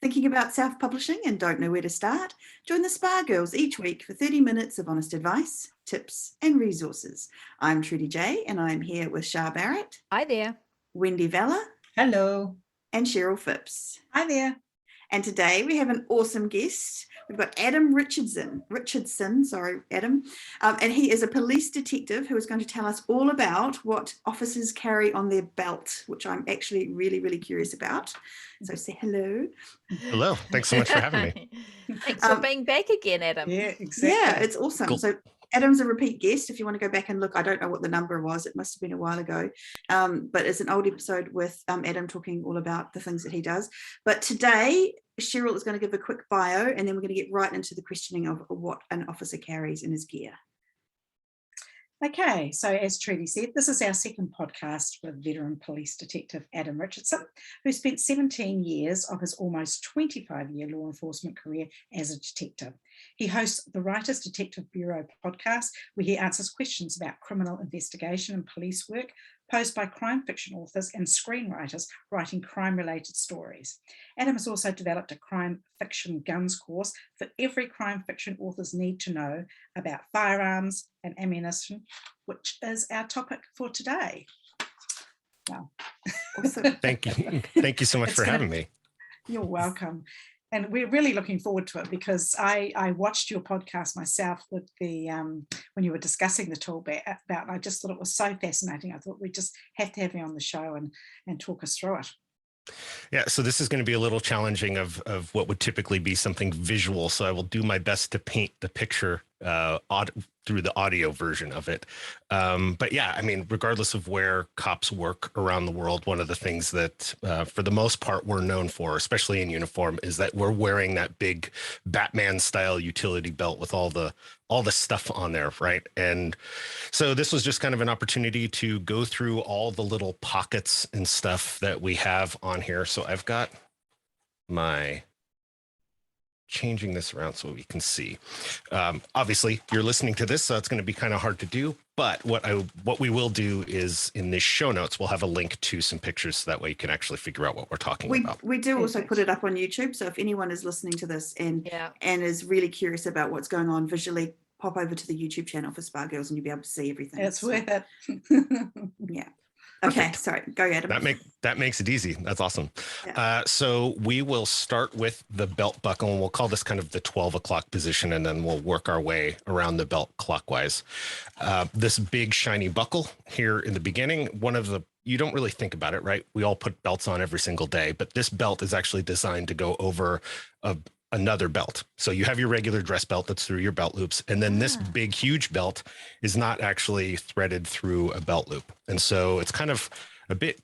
Thinking about self-publishing and don't know where to start? Join the Spa Girls each week for 30 minutes of honest advice, tips and resources. I'm Trudy J and I'm here with Shah Barrett. Hi there. Wendy Vella. Hello. And Cheryl Phipps. Hi there. And today we have an awesome guest. We've got Adam Richardson, Adam. And he is a police detective who is going to tell us all about what officers carry on their belt, which I'm actually really, really curious about. So say hello. Hello. Thanks so much for having me. Thanks for being back again, Adam. Yeah, exactly. Yeah, it's awesome. Cool. So Adam's a repeat guest. If you want to go back and look, I don't know what the number was. It must have been a while ago. But it's an old episode with Adam talking all about the things that he does. But today, Cheryl is going to give a quick bio, and then we're going to get right into the questioning of what an officer carries in his gear. Okay, so as Trudy said, this is our second podcast with veteran police detective Adam Richardson, who spent 17 years of his almost 25-year law enforcement career as a detective. He hosts the Writers Detective Bureau podcast, where he answers questions about criminal investigation and police work posed by crime fiction authors and screenwriters writing crime-related stories. Adam has also developed a crime fiction guns course for every crime fiction authors need to know about firearms and ammunition, which is our topic for today. Wow. Awesome. Thank you. Thank you so much for having me. You're welcome. And we're really looking forward to it because I watched your podcast myself with the when you were discussing the tool about, I just thought it was so fascinating. I thought we just have to have you on the show and talk us through it. Yeah, so this is going to be a little challenging of what would typically be something visual. So I will do my best to paint the picture through the audio version of it. But yeah, I mean, regardless of where cops work around the world, one of the things that for the most part we're known for, especially in uniform, is that we're wearing that big Batman style utility belt with all the stuff on there, right? And so this was just kind of an opportunity to go through all the little pockets and stuff that we have on here. So I've got my changing this around so we can see. Obviously you're listening to this, so it's going to be kind of hard to do, but what we will do is in the show notes we'll have a link to some pictures, so that way you can actually figure out what we're talking about. We do also put it up on YouTube, so if anyone is listening to this and is really curious about what's going on visually, pop over to the YouTube channel for Spa Girls and you'll be able to see everything. It's worth it. Yeah. Okay, sorry, go Adam. That makes it easy. That's awesome. Yeah. So we will start with the belt buckle, and we'll call this kind of the 12 o'clock position, and then we'll work our way around the belt clockwise. This big shiny buckle here in the beginning, you don't really think about it, right? We all put belts on every single day, but this belt is actually designed to go over another belt. So you have your regular dress belt that's through your belt loops, and then this big huge belt is not actually threaded through a belt loop, and so it's kind of a bit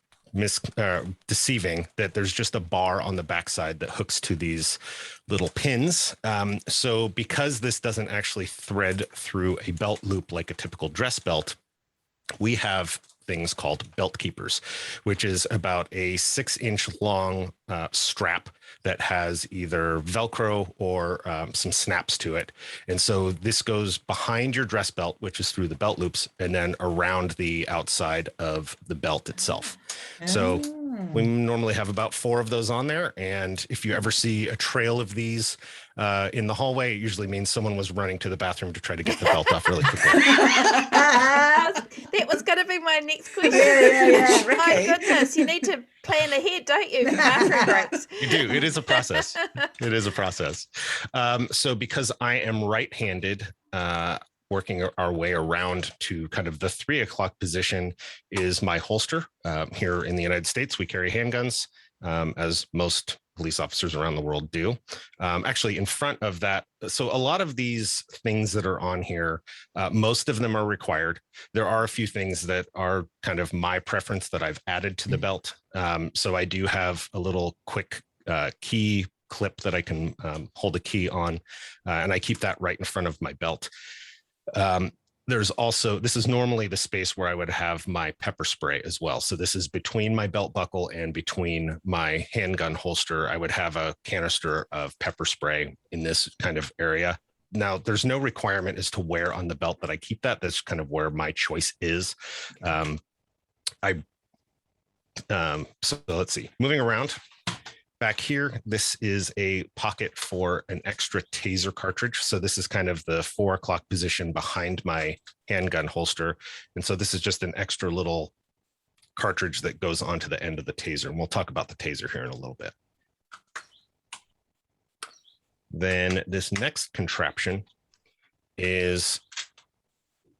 deceiving that there's just a bar on the backside that hooks to these little pins. So because this doesn't actually thread through a belt loop like a typical dress belt, we have things called belt keepers, which is about a 6-inch long strap that has either Velcro or some snaps to it. And so this goes behind your dress belt, which is through the belt loops, and then around the outside of the belt itself. So we normally have about 4 of those on there. And if you ever see a trail of these in the hallway, it usually means someone was running to the bathroom to try to get the belt off really quickly. That was going to be my next question. Yeah. My goodness, you need to plan ahead, don't you, for bathroom breaks? You do. It is a process. It is a process. So because I am right-handed, working our way around to kind of the 3 o'clock position is my holster. Here in the United States, we carry handguns, as most police officers around the world do. Actually, in front of that, so a lot of these things that are on here, most of them are required. There are a few things that are kind of my preference that I've added to the belt. So I do have a little quick key clip that I can hold a key on, and I keep that right in front of my belt. There's also, this is normally the space where I would have my pepper spray as well. So this is between my belt buckle and between my handgun holster. I would have a canister of pepper spray in this kind of area. Now, there's no requirement as to where on the belt that I keep that. That's kind of where my choice is. So let's see, moving around. back here, this is a pocket for an extra taser cartridge. So this is kind of the 4 o'clock position behind my handgun holster. And so this is just an extra little cartridge that goes onto the end of the taser. And we'll talk about the taser here in a little bit. Then this next contraption is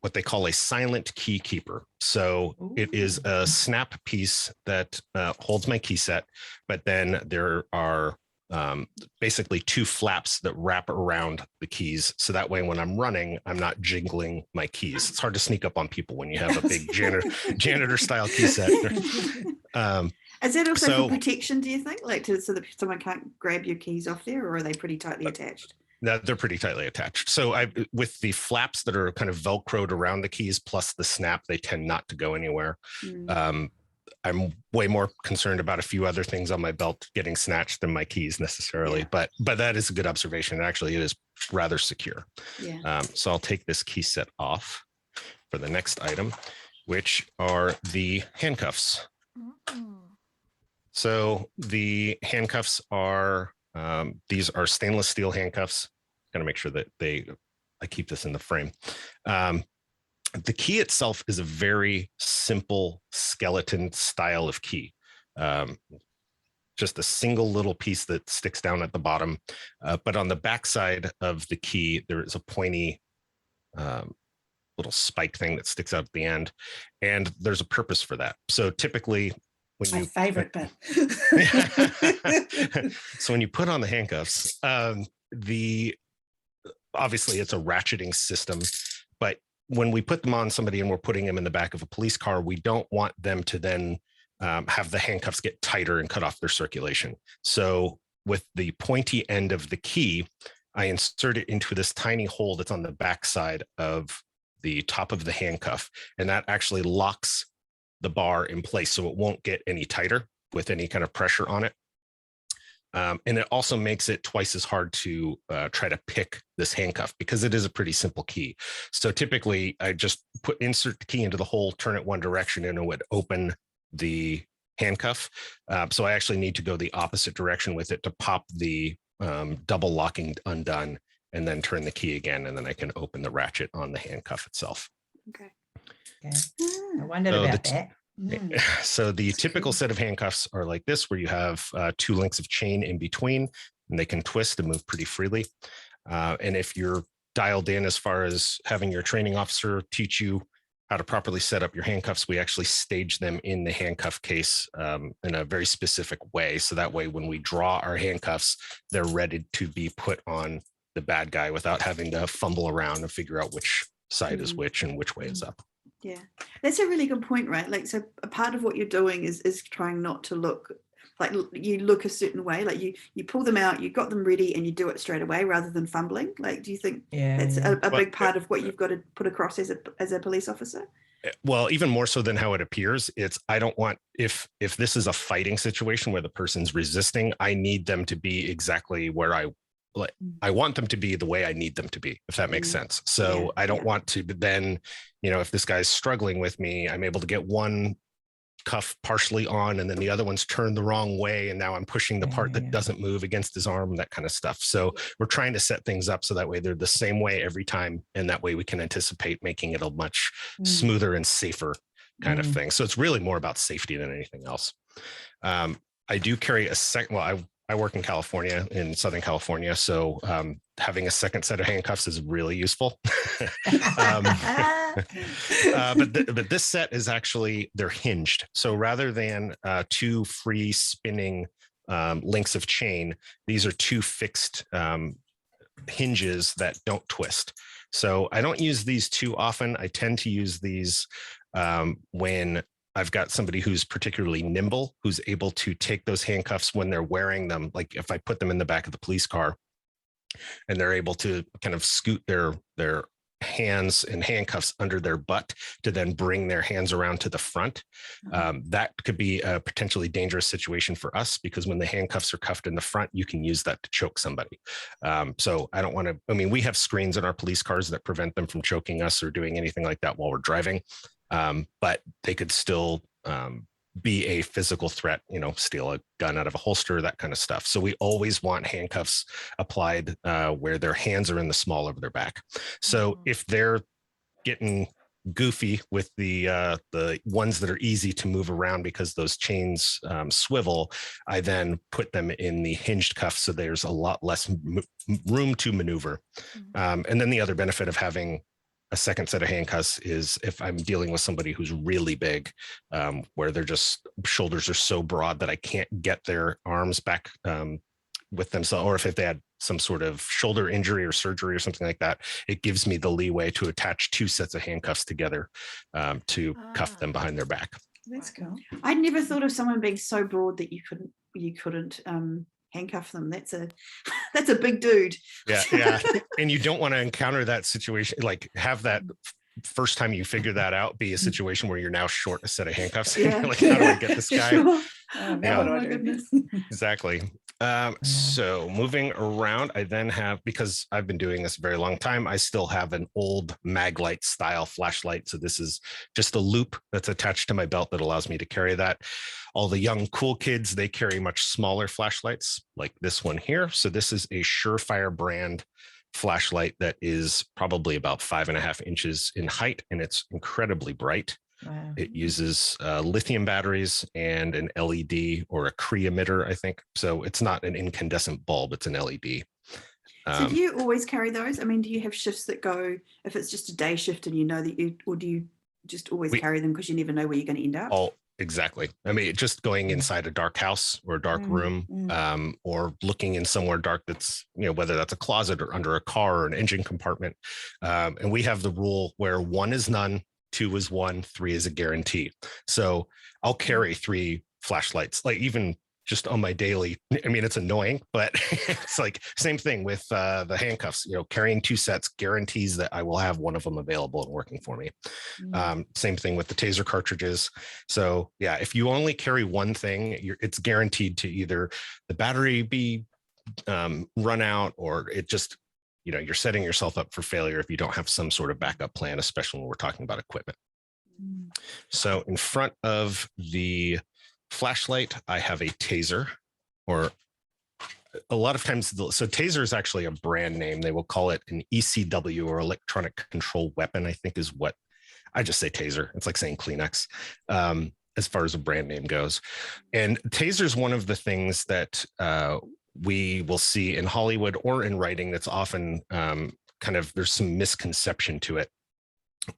what they call a silent key keeper. So it is a snap piece that holds my key set, but then there are basically 2 flaps that wrap around the keys. So that way, when I'm running, I'm not jingling my keys. It's hard to sneak up on people when you have a big janitor style key set. Is that also for protection, do you think? Like so that someone can't grab your keys off there, or are they pretty tightly attached? No, they're pretty tightly attached. So with the flaps that are kind of Velcroed around the keys plus the snap, they tend not to go anywhere. I'm way more concerned about a few other things on my belt getting snatched than my keys necessarily, but that is a good observation. Actually, it is rather secure. So I'll take this key set off for the next item, which are the handcuffs. So the handcuffs are, these are stainless steel handcuffs. Gotta make sure that I keep this in the frame. The key itself is a very simple skeleton style of key. Just a single little piece that sticks down at the bottom. But on the backside of the key, there is a pointy little spike thing that sticks out at the end. And there's a purpose for that. So typically, my favorite bit. So when you put on the handcuffs, obviously it's a ratcheting system, but when we put them on somebody and we're putting them in the back of a police car, we don't want them to then have the handcuffs get tighter and cut off their circulation. So with the pointy end of the key, I insert it into this tiny hole that's on the backside of the top of the handcuff, and that actually locks the bar in place so it won't get any tighter with any kind of pressure on it. And it also makes it twice as hard to try to pick this handcuff because it is a pretty simple key. So typically I just insert the key into the hole, turn it one direction, and it would open the handcuff. So I actually need to go the opposite direction with it to pop the double locking undone and then turn the key again. And then I can open the ratchet on the handcuff itself. Okay. I wondered about that. So the typical set of handcuffs are like this, where you have 2 links of chain in between, and they can twist and move pretty freely. And if you're dialed in as far as having your training officer teach you how to properly set up your handcuffs, we actually stage them in the handcuff case in a very specific way. So that way, when we draw our handcuffs, they're ready to be put on the bad guy without having to fumble around and figure out which side is which and which way is up. Yeah, that's a really good point, right? Like, so a part of what you're doing is trying not to look like you look a certain way. Like you pull them out, you got them ready, and you do it straight away rather than fumbling. Like, do you think that's a big part of what you've got to put across as a police officer? Well, even more so than how it appears, I don't want, if this is a fighting situation where the person's resisting, I need them to be exactly where I want them to be the way I need them to be, if that makes sense. So I don't want to then, if this guy's struggling with me, I'm able to get one cuff partially on and then the other one's turned the wrong way. And now I'm pushing the part that doesn't move against his arm, that kind of stuff. So we're trying to set things up so that way they're the same way every time. And that way we can anticipate making it a much smoother and safer kind of thing. So it's really more about safety than anything else. I do carry a second, I work in California, in Southern California. So having a second set of handcuffs is really useful. But this set is actually, they're hinged. So rather than 2 free spinning links of chain, these are 2 fixed hinges that don't twist. So I don't use these too often. I tend to use these when I've got somebody who's particularly nimble, who's able to take those handcuffs when they're wearing them. Like if I put them in the back of the police car and they're able to kind of scoot their hands and handcuffs under their butt to then bring their hands around to the front. That could be a potentially dangerous situation for us because when the handcuffs are cuffed in the front, you can use that to choke somebody. So I don't want to, we have screens in our police cars that prevent them from choking us or doing anything like that while we're driving. But they could still be a physical threat, steal a gun out of a holster, that kind of stuff. So we always want handcuffs applied where their hands are in the small of their back. So if they're getting goofy with the ones that are easy to move around because those chains swivel, I then put them in the hinged cuff, so there's a lot less room to maneuver. And then the other benefit of having a second set of handcuffs is if I'm dealing with somebody who's really big, where their just shoulders are so broad that I can't get their arms back with themselves, or if they had some sort of shoulder injury or surgery or something like that, it gives me the leeway to attach 2 sets of handcuffs together to cuff them behind their back. That's cool. I'd never thought of someone being so broad that you couldn't handcuff them. That's a big dude. Yeah. And you don't want to encounter that situation, like have that first time you figure that out be a situation where you're now short a set of handcuffs. Yeah. Like, how do I get this guy? Sure. Oh, my goodness. Exactly. So moving around, I then have, because I've been doing this a very long time, I still have an old Maglite style flashlight. So this is just a loop that's attached to my belt that allows me to carry that. All the young cool kids, they carry much smaller flashlights like this one here. So this is a Surefire brand flashlight that is probably about 5.5 inches in height, and it's incredibly bright. Wow. It uses lithium batteries and an LED or a Cree emitter, I think. So it's not an incandescent bulb, it's an LED. So do you always carry those? I mean, do you have shifts that go, if it's just a day shift and you know that or do you just always carry them because you never know where you're going to end up? Oh, exactly. I mean, just going inside a dark house or a dark room, or looking in somewhere dark that's, whether that's a closet or under a car or an engine compartment. And we have the rule where 1 is none, 2 is 1, 3 is a guarantee. So I'll carry 3 flashlights, like even just on my daily. I mean, it's annoying, but it's like same thing with the handcuffs. Carrying 2 sets guarantees that I will have one of them available and working for me. Same thing with the Taser cartridges. So yeah, if you only carry one thing, it's guaranteed to either the battery be run out, or it just, you're setting yourself up for failure if you don't have some sort of backup plan, especially when we're talking about equipment. So in front of the flashlight, I have a Taser, or a lot of times, so Taser is actually a brand name. They will call it an ECW, or electronic control weapon, I think is what, I just say Taser. It's like saying Kleenex as far as a brand name goes. And Taser is one of the things that we will see in Hollywood or in writing that's often there's some misconception to it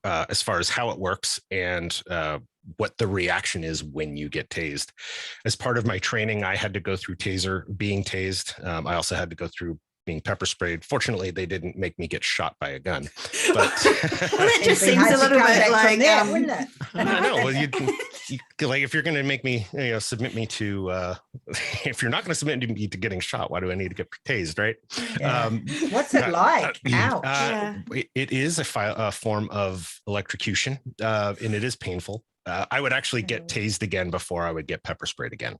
as far as how it works and what the reaction is when you get tased. As part of my training, I had to go through being tased. I also had to go through being pepper sprayed. Fortunately, they didn't make me get shot by a gun. But well, it just seems a little bit like that, wouldn't it? I know. Well, you like, if you're going to make me, submit me to, if you're not going to submit me to getting shot, why do I need to get tased, right? Yeah. What's it like? Yeah. It is a form of electrocution, and it is painful. I would actually get tased again before I would get pepper sprayed again.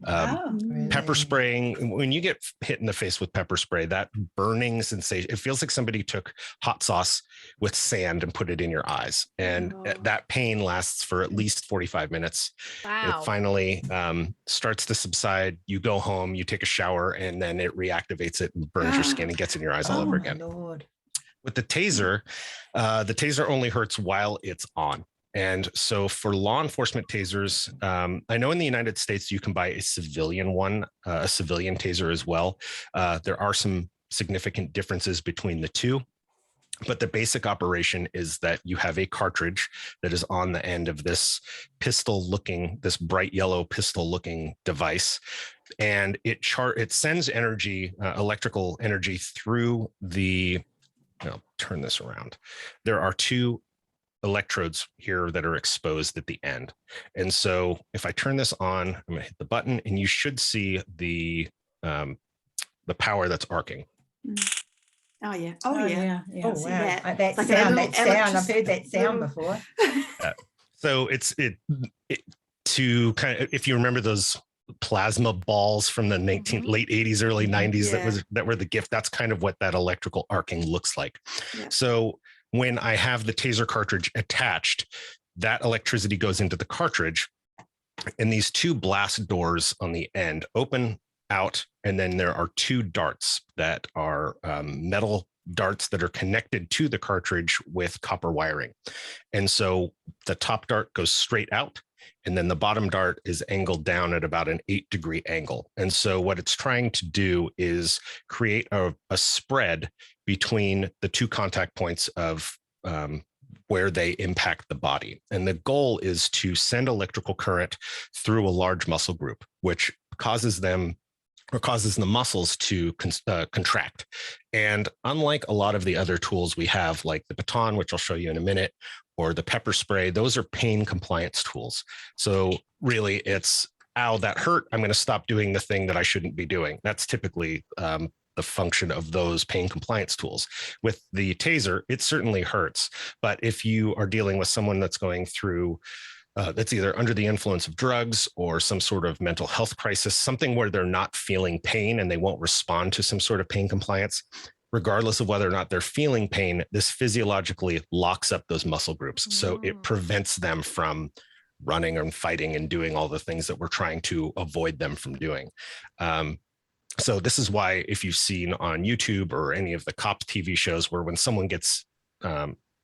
Really? Pepper spraying, when you get hit in the face with pepper spray, that burning sensation, it feels like somebody took hot sauce with sand and put it in your eyes. And that pain lasts for at least 45 minutes. Wow. It finally starts to subside. You go home, you take a shower, and then it reactivates it and burns your skin and gets in your eyes all over again. Lord. With the taser only hurts while it's on. And so for law enforcement tasers, I know in the United States, you can buy a civilian one, a civilian taser as well. There are some significant differences between the two, but the basic operation is that you have a cartridge that is on the end of this this bright yellow pistol looking device. And it sends energy, electrical energy through I'll turn this around. There are 2 electrodes here that are exposed at the end. And so if I turn this on, I'm going to hit the button and you should see the power that's arcing. Oh yeah. Oh yeah. Oh wow. that. That Like sound. a That sound. I've heard that sound before. So it's to kind of, if you remember those plasma balls from the late 80s, early 90s, that were the gift. That's kind of what that electrical arcing looks like. Yeah. So when I have the Taser cartridge attached, that electricity goes into the cartridge, And these two blast doors on the end open out, and then there are two darts that are metal darts that are connected to the cartridge with copper wiring. And so the top dart goes straight out, and then the bottom dart is angled down at about an 8-degree angle. And so what it's trying to do is create a spread between the two contact points of where they impact the body. And the goal is to send electrical current through a large muscle group, which causes them or causes the muscles to contract. And unlike a lot of the other tools we have, like the baton, which I'll show you in a minute, or the pepper spray, those are pain compliance tools. So really it's, ow, that hurt, I'm going to stop doing the thing that I shouldn't be doing. That's typically the function of those pain compliance tools. With the taser, it certainly hurts. But if you are dealing with someone that's going through that's either under the influence of drugs or some sort of mental health crisis, something where they're not feeling pain and they won't respond to some sort of pain compliance, regardless of whether or not they're feeling pain, this physiologically locks up those muscle groups. So it prevents them from running and fighting and doing all the things that we're trying to avoid them from doing. So this is why if you've seen on YouTube or any of the cop TV shows where when someone gets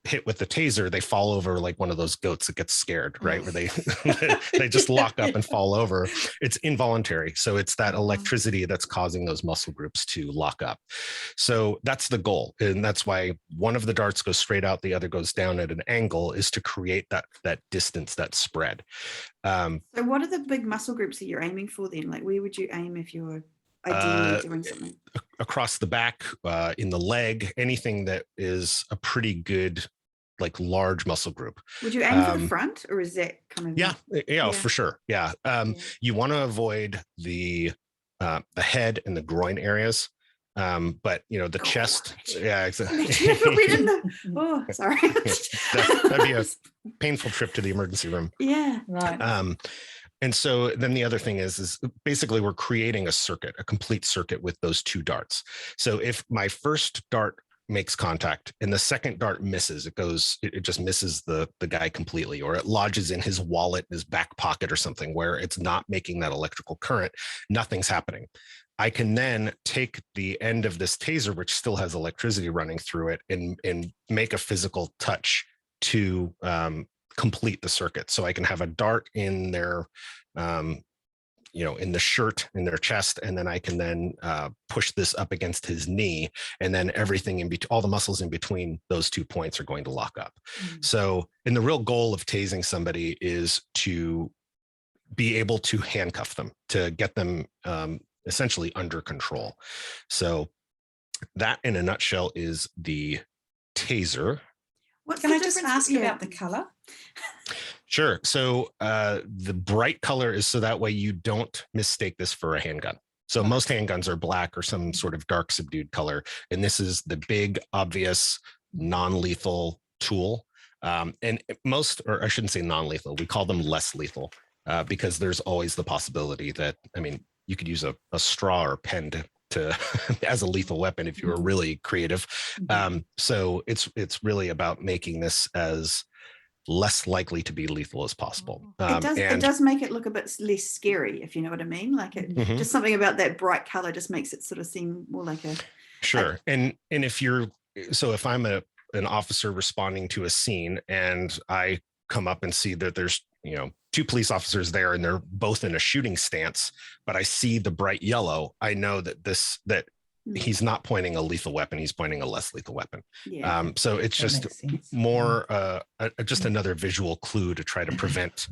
hit with the taser, they fall over like one of those goats that gets scared, right? Where they just lock up and fall over. It's involuntary. So it's that electricity that's causing those muscle groups to lock up. So that's the goal. And that's why one of the darts goes straight out, the other goes down at an angle, is to create that distance, that spread. So what are the big muscle groups that you're aiming for then? Like where would you aim if you were ideally doing something? Across the back, in the leg, anything that is a pretty good, like large muscle group. Would you aim for the front, or is that kind of? Yeah, for sure. Yeah. You want to avoid the head and the groin areas. But the chest, yeah, exactly. Oh, sorry. That'd be a painful trip to the emergency room. Yeah. Right. And so then the other thing is basically we're creating a complete circuit with those two darts. So if my first dart makes contact and the second dart misses, it just misses the guy completely, or it lodges in his wallet, his back pocket or something where it's not making that electrical current, nothing's happening. I can then take the end of this taser, which still has electricity running through it, and make a physical touch to complete the circuit. So I can have a dart in their in the shirt, in their chest, and then I can then push this up against his knee, and then everything in between, all the muscles in between those 2 points are going to lock up. So, and the real goal of tasing somebody is to be able to handcuff them, to get them essentially under control. So that in a nutshell is the taser. Can I just ask about the color? Sure. So the bright color is so that way you don't mistake this for a handgun. So most handguns are black or some sort of dark subdued color. And this is the big, obvious, non-lethal tool. And most, or I shouldn't say non-lethal, we call them less lethal because there's always the possibility that, you could use a straw or pen to as a lethal weapon if you were really creative. So it's really about making this as less likely to be lethal as possible. It does make it look a bit less scary, if you know what I mean. Like just something about that bright color just makes it sort of seem more like a. Sure. And if I'm an officer responding to a scene and I come up and see that there's, two police officers there and they're both in a shooting stance, but I see the bright yellow, I know that he's not pointing a lethal weapon, he's pointing a less lethal weapon. Yeah. So it's just more just another visual clue to try to prevent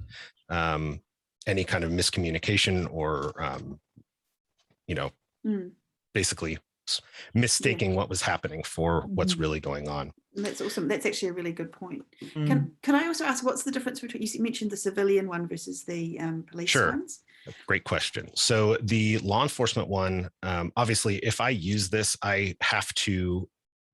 any kind of miscommunication or basically mistaking what was happening for what's really going on. That's awesome. That's actually a really good point. Can I also ask, what's the difference between, you mentioned the civilian one versus the police ones? Great question. So the law enforcement one, obviously, if I use this, I have to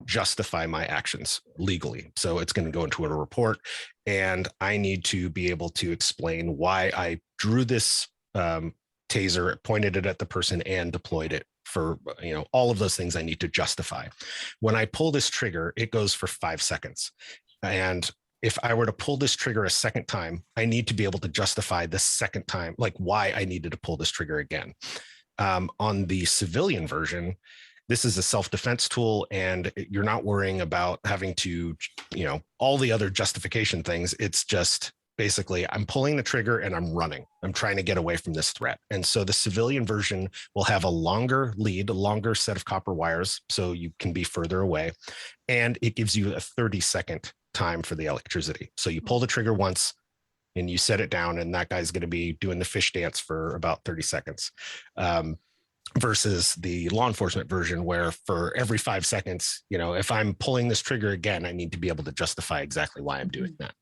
justify my actions legally. So it's going to go into a report, and I need to be able to explain why I drew this taser, pointed it at the person, and deployed it. For all of those things I need to justify. When I pull this trigger, it goes for 5 seconds. And if I were to pull this trigger a second time, I need to be able to justify the second time, like why I needed to pull this trigger again. On the civilian version, this is a self-defense tool, and you're not worrying about having to, all the other justification things. It's just basically, I'm pulling the trigger and I'm running. I'm trying to get away from this threat. And so the civilian version will have a longer lead, a longer set of copper wires, so you can be further away. And it gives you a 30-second time for the electricity. So you pull the trigger once and you set it down, and that guy's going to be doing the fish dance for about 30 seconds. Versus the law enforcement version, where for every 5 seconds, if I'm pulling this trigger again, I need to be able to justify exactly why I'm doing that.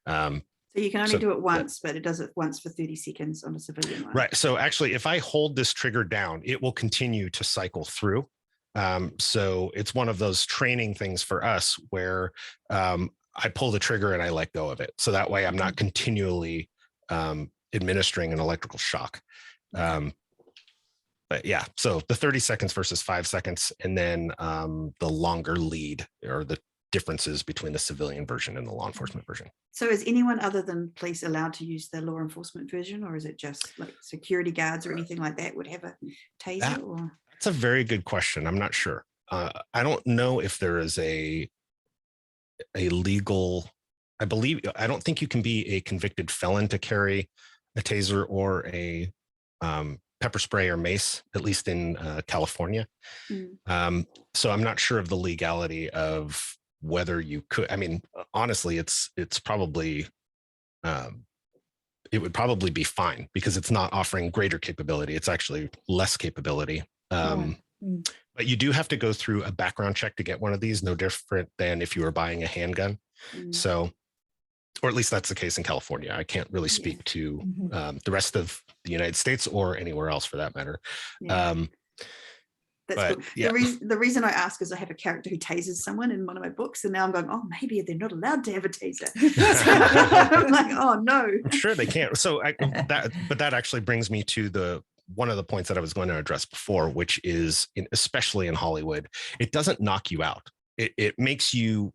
So you can only do it once, but it does it once for 30 seconds on a civilian one. Right. So actually, if I hold this trigger down, it will continue to cycle through. So it's one of those training things for us where I pull the trigger and I let go of it. So that way I'm not continually administering an electrical shock. But yeah, so the 30 seconds versus 5 seconds, and then the longer lead, or the differences between the civilian version and the law enforcement version. So is anyone other than police allowed to use the law enforcement version, or is it just like security guards or anything like that would have a taser? That's a very good question. I'm not sure. I don't know if there is a legal, I don't think you can be a convicted felon to carry a taser or a pepper spray or mace, at least in California. So I'm not sure of the legality of whether you could. I mean, honestly, it's probably, it would probably be fine, because it's not offering greater capability. It's actually less capability. But you do have to go through a background check to get one of these, no different than if you were buying a handgun. So, or at least that's the case in California. I can't really speak to the rest of the United States or anywhere else for that matter. That's cool. The reason I ask is I have a character who tasers someone in one of my books, and now I'm going, oh, maybe they're not allowed to have a taser. I'm like, oh no. I'm sure they can't. So that actually brings me to one of the points that I was going to address before, which is, especially in Hollywood, it doesn't knock you out. It makes you,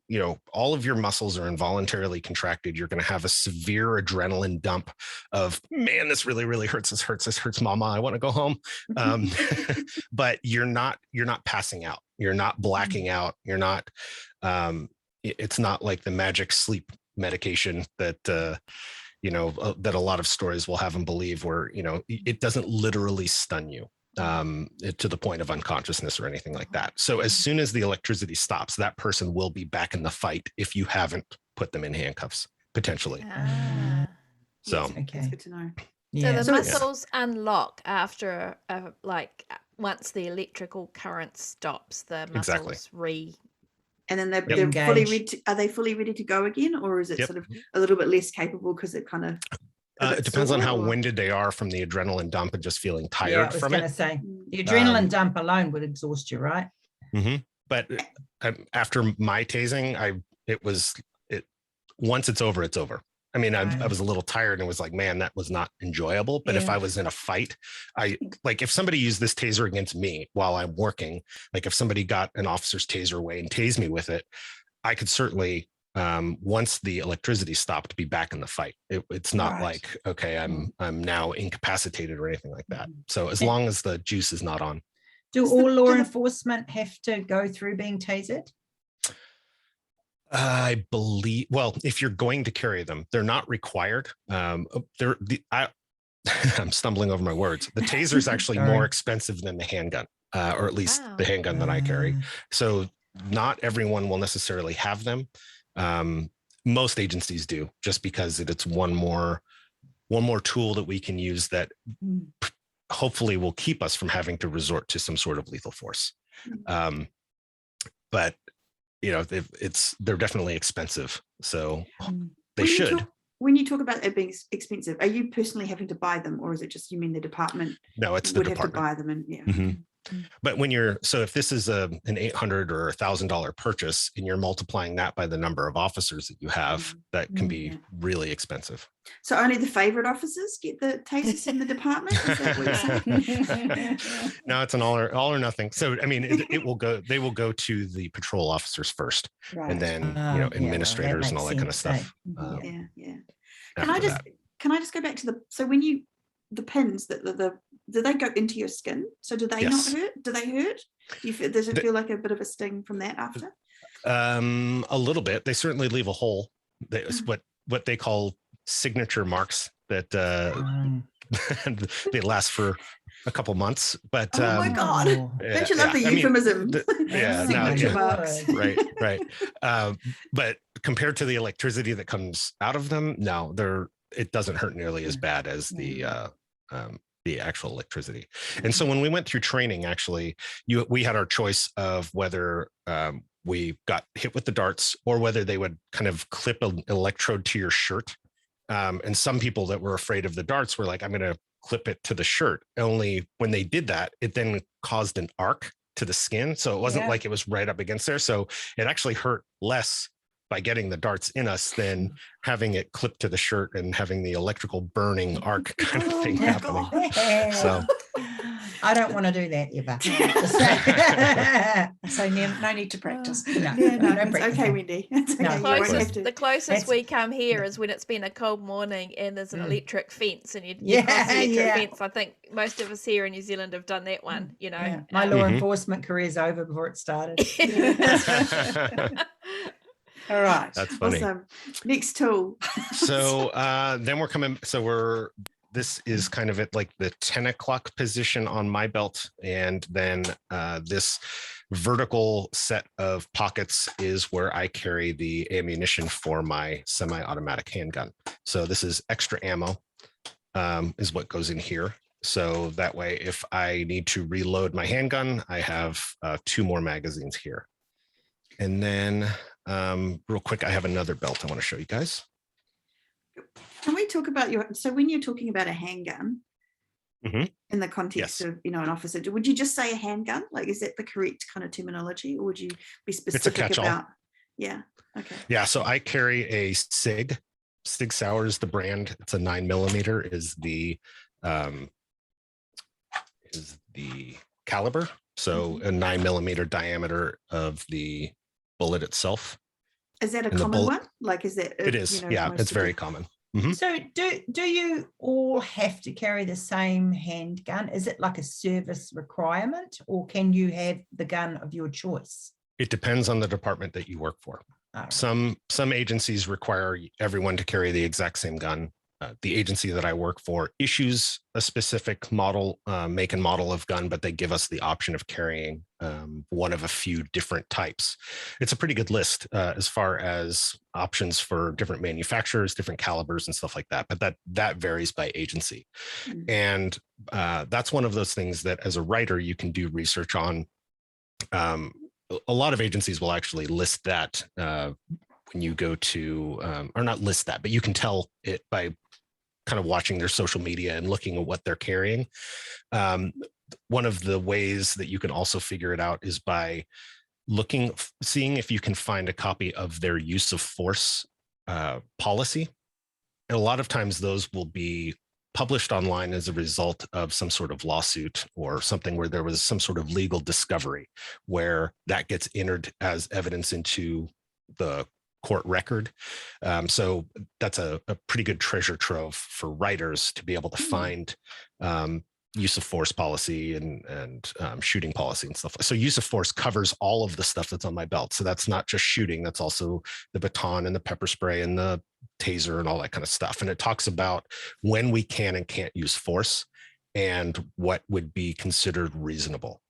all of your muscles are involuntarily contracted. You're going to have a severe adrenaline dump of, man, this really, really hurts. This hurts, mama. I want to go home. But you're not passing out. You're not blacking out. You're not, it's not like the magic sleep medication that, that a lot of stories will have them believe, where, it doesn't literally stun you to the point of unconsciousness or anything like that. So as soon as the electricity stops, that person will be back in the fight if you haven't put them in handcuffs, potentially. So that's good to know. So the muscles unlock after, once the electrical current stops, the muscles and then they're fully ready. Are they fully ready to go again, or is it sort of a little bit less capable because it kind of? It depends on how winded they are from the adrenaline dump and just feeling tired from it. I was going to say, the adrenaline dump alone would exhaust you, right? But after my tasing, once it's over, it's over. I mean, I was a little tired and was like, man, that was not enjoyable. But if I was in a fight, if somebody used this taser against me while I'm working, like if somebody got an officer's taser away and tased me with it, I could certainly, once the electricity stopped, be back in the fight. It's not like, okay, I'm now incapacitated or anything like that. So as long as the juice is not on. Do all law enforcement have to go through being tasered? I believe, well, if you're going to carry them, they're not required. I'm stumbling over my words. The taser is actually more expensive than the handgun, or at least the handgun that I carry. So not everyone will necessarily have them. Most agencies do, just because it's one more tool that we can use that hopefully will keep us from having to resort to some sort of lethal force. But they're definitely expensive, so they should. When you talk about it being expensive, are you personally having to buy them, or is it just, you mean the department? No, it's the department have to buy them, and But if this is an $800 or $1,000 purchase and you're multiplying that by the number of officers that you have, that can be really expensive. So only the favorite officers get the tasers in the department? Is that what you're saying? No, it's an all or nothing. So, I mean, they will go to the patrol officers first, and then, administrators and all that kind of stuff. Yeah. Can I just go back to so when the pins do they go into your skin? So do they not hurt? Do they hurt? Does it feel like a bit of a sting from that after? A little bit. They certainly leave a hole. That's what they call signature marks that they last for a couple months. But oh my God, don't you love the euphemism? Signature marks. Right. But compared to the electricity that comes out of them, no, it doesn't hurt nearly as bad as the actual electricity. And so when we went through training, actually, we had our choice of whether we got hit with the darts or whether they would kind of clip an electrode to your shirt. And some people that were afraid of the darts were like, I'm going to clip it to the shirt. Only when they did that, it then caused an arc to the skin. So it wasn't like it was right up against there. So it actually hurt less by getting the darts in us than having it clipped to the shirt and having the electrical burning arc kind of thing happening. So I don't want to do that ever. So no need to practice. No, it's okay, Wendy. It's okay. The closest we come here is when it's been a cold morning and there's an electric fence and you cross the electric fence. I think most of us here in New Zealand have done that one, My law enforcement career is over before it started. All right. That's funny. Awesome. Next tool. So then we're coming. So this is kind of at like the 10 o'clock position on my belt. And then this vertical set of pockets is where I carry the ammunition for my semi-automatic handgun. So this is extra ammo is what goes in here. So that way, if I need to reload my handgun, I have 2 more magazines here. And then real quick, I have another belt I want to show you guys. Can we talk about so when you're talking about a handgun in the context of, an officer, would you just say a handgun? Like, is that the correct kind of terminology, or would you be specific about? Yeah. Okay. Yeah. So I carry a SIG. SIG Sauer is the brand. It's a 9mm is the caliber. So a 9mm diameter of the bullet itself. Is that a common one? Like, is that? It is. It's very common. Mm-hmm. So do you all have to carry the same handgun? Is it like a service requirement, or can you have the gun of your choice? It depends on the department that you work for. Right. Some agencies require everyone to carry the exact same gun. The agency that I work for issues a specific model, make and model of gun, but they give us the option of carrying one of a few different types. It's a pretty good list as far as options for different manufacturers, different calibers and stuff like that. But that varies by agency. Mm-hmm. And that's one of those things that as a writer, you can do research on. A lot of agencies will actually list that when you go to, or not list that, but you can tell it by kind of watching their social media and looking at what they're carrying. One of the ways that you can also figure it out is by seeing if you can find a copy of their use of force policy. And a lot of times those will be published online as a result of some sort of lawsuit or something where there was some sort of legal discovery where that gets entered as evidence into the court record. So that's a pretty good treasure trove for writers to be able to find use of force policy and shooting policy and stuff. So use of force covers all of the stuff that's on my belt. So that's not just shooting, that's also the baton and the pepper spray and the taser and all that kind of stuff. And it talks about when we can and can't use force and what would be considered reasonable.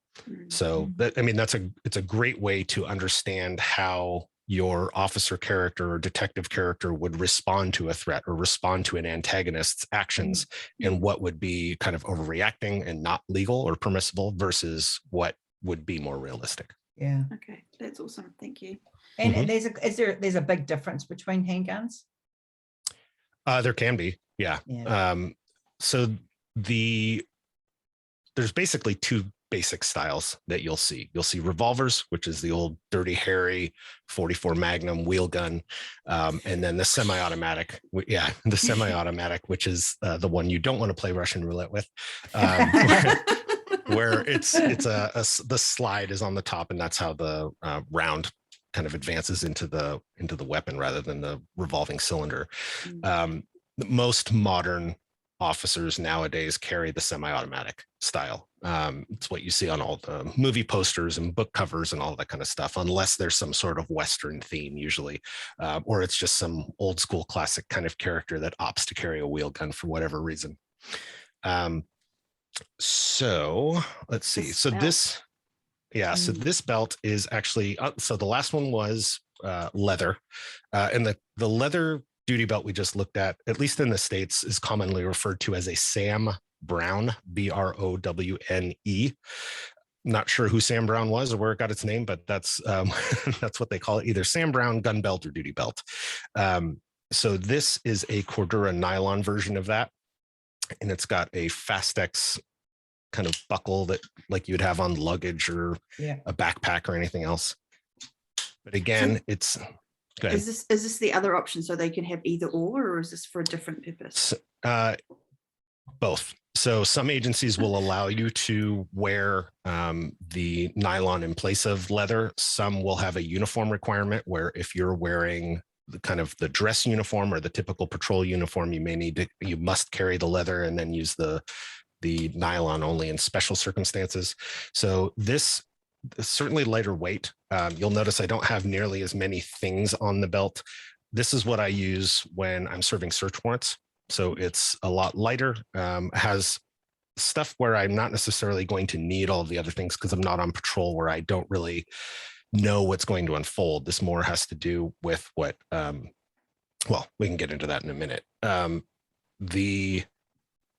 So it's a great way to understand how your officer character or detective character would respond to a threat or respond to an antagonist's actions, and what would be kind of overreacting and not legal or permissible versus what would be more realistic. Yeah. Okay, that's awesome. Thank you. And there's a big difference between handguns? There can be, yeah. So there's basically two basic styles that you'll see. You'll see revolvers, which is the old Dirty Harry 44 Magnum wheel gun. And then the semi-automatic, the semi-automatic, which is the one you don't want to play Russian roulette with, where the slide is on the top, and that's how the round kind of advances into the weapon rather than the revolving cylinder. Most modern officers nowadays carry the semi-automatic style. It's what you see on all the movie posters and book covers and all that kind of stuff, unless there's some sort of Western theme usually, or it's just some old school classic kind of character that opts to carry a wheel gun for whatever reason. So let's see. So this belt is actually, so the last one was leather, and the leather duty belt we just looked at least in the States, is commonly referred to as a Sam Brown, B-R-O-W-N-E. Not sure who Sam Brown was or where it got its name, but that's that's what they call it, either Sam Brown gun belt or duty belt. So this is a Cordura nylon version of that, and it's got a Fastex kind of buckle that like you'd have on luggage or a backpack or anything else. But again, it's good. Is this the other option, so they can have either or is this for a different purpose? Both. So some agencies will allow you to wear the nylon in place of leather. Some will have a uniform requirement where if you're wearing the kind of the dress uniform or the typical patrol uniform, you must carry the leather and then use the nylon only in special circumstances. So this is certainly lighter weight. You'll notice I don't have nearly as many things on the belt. This is what I use when I'm serving search warrants. So it's a lot lighter, has stuff where I'm not necessarily going to need all of the other things because I'm not on patrol where I don't really know what's going to unfold. This more has to do with what, well, we can get into that in a minute. The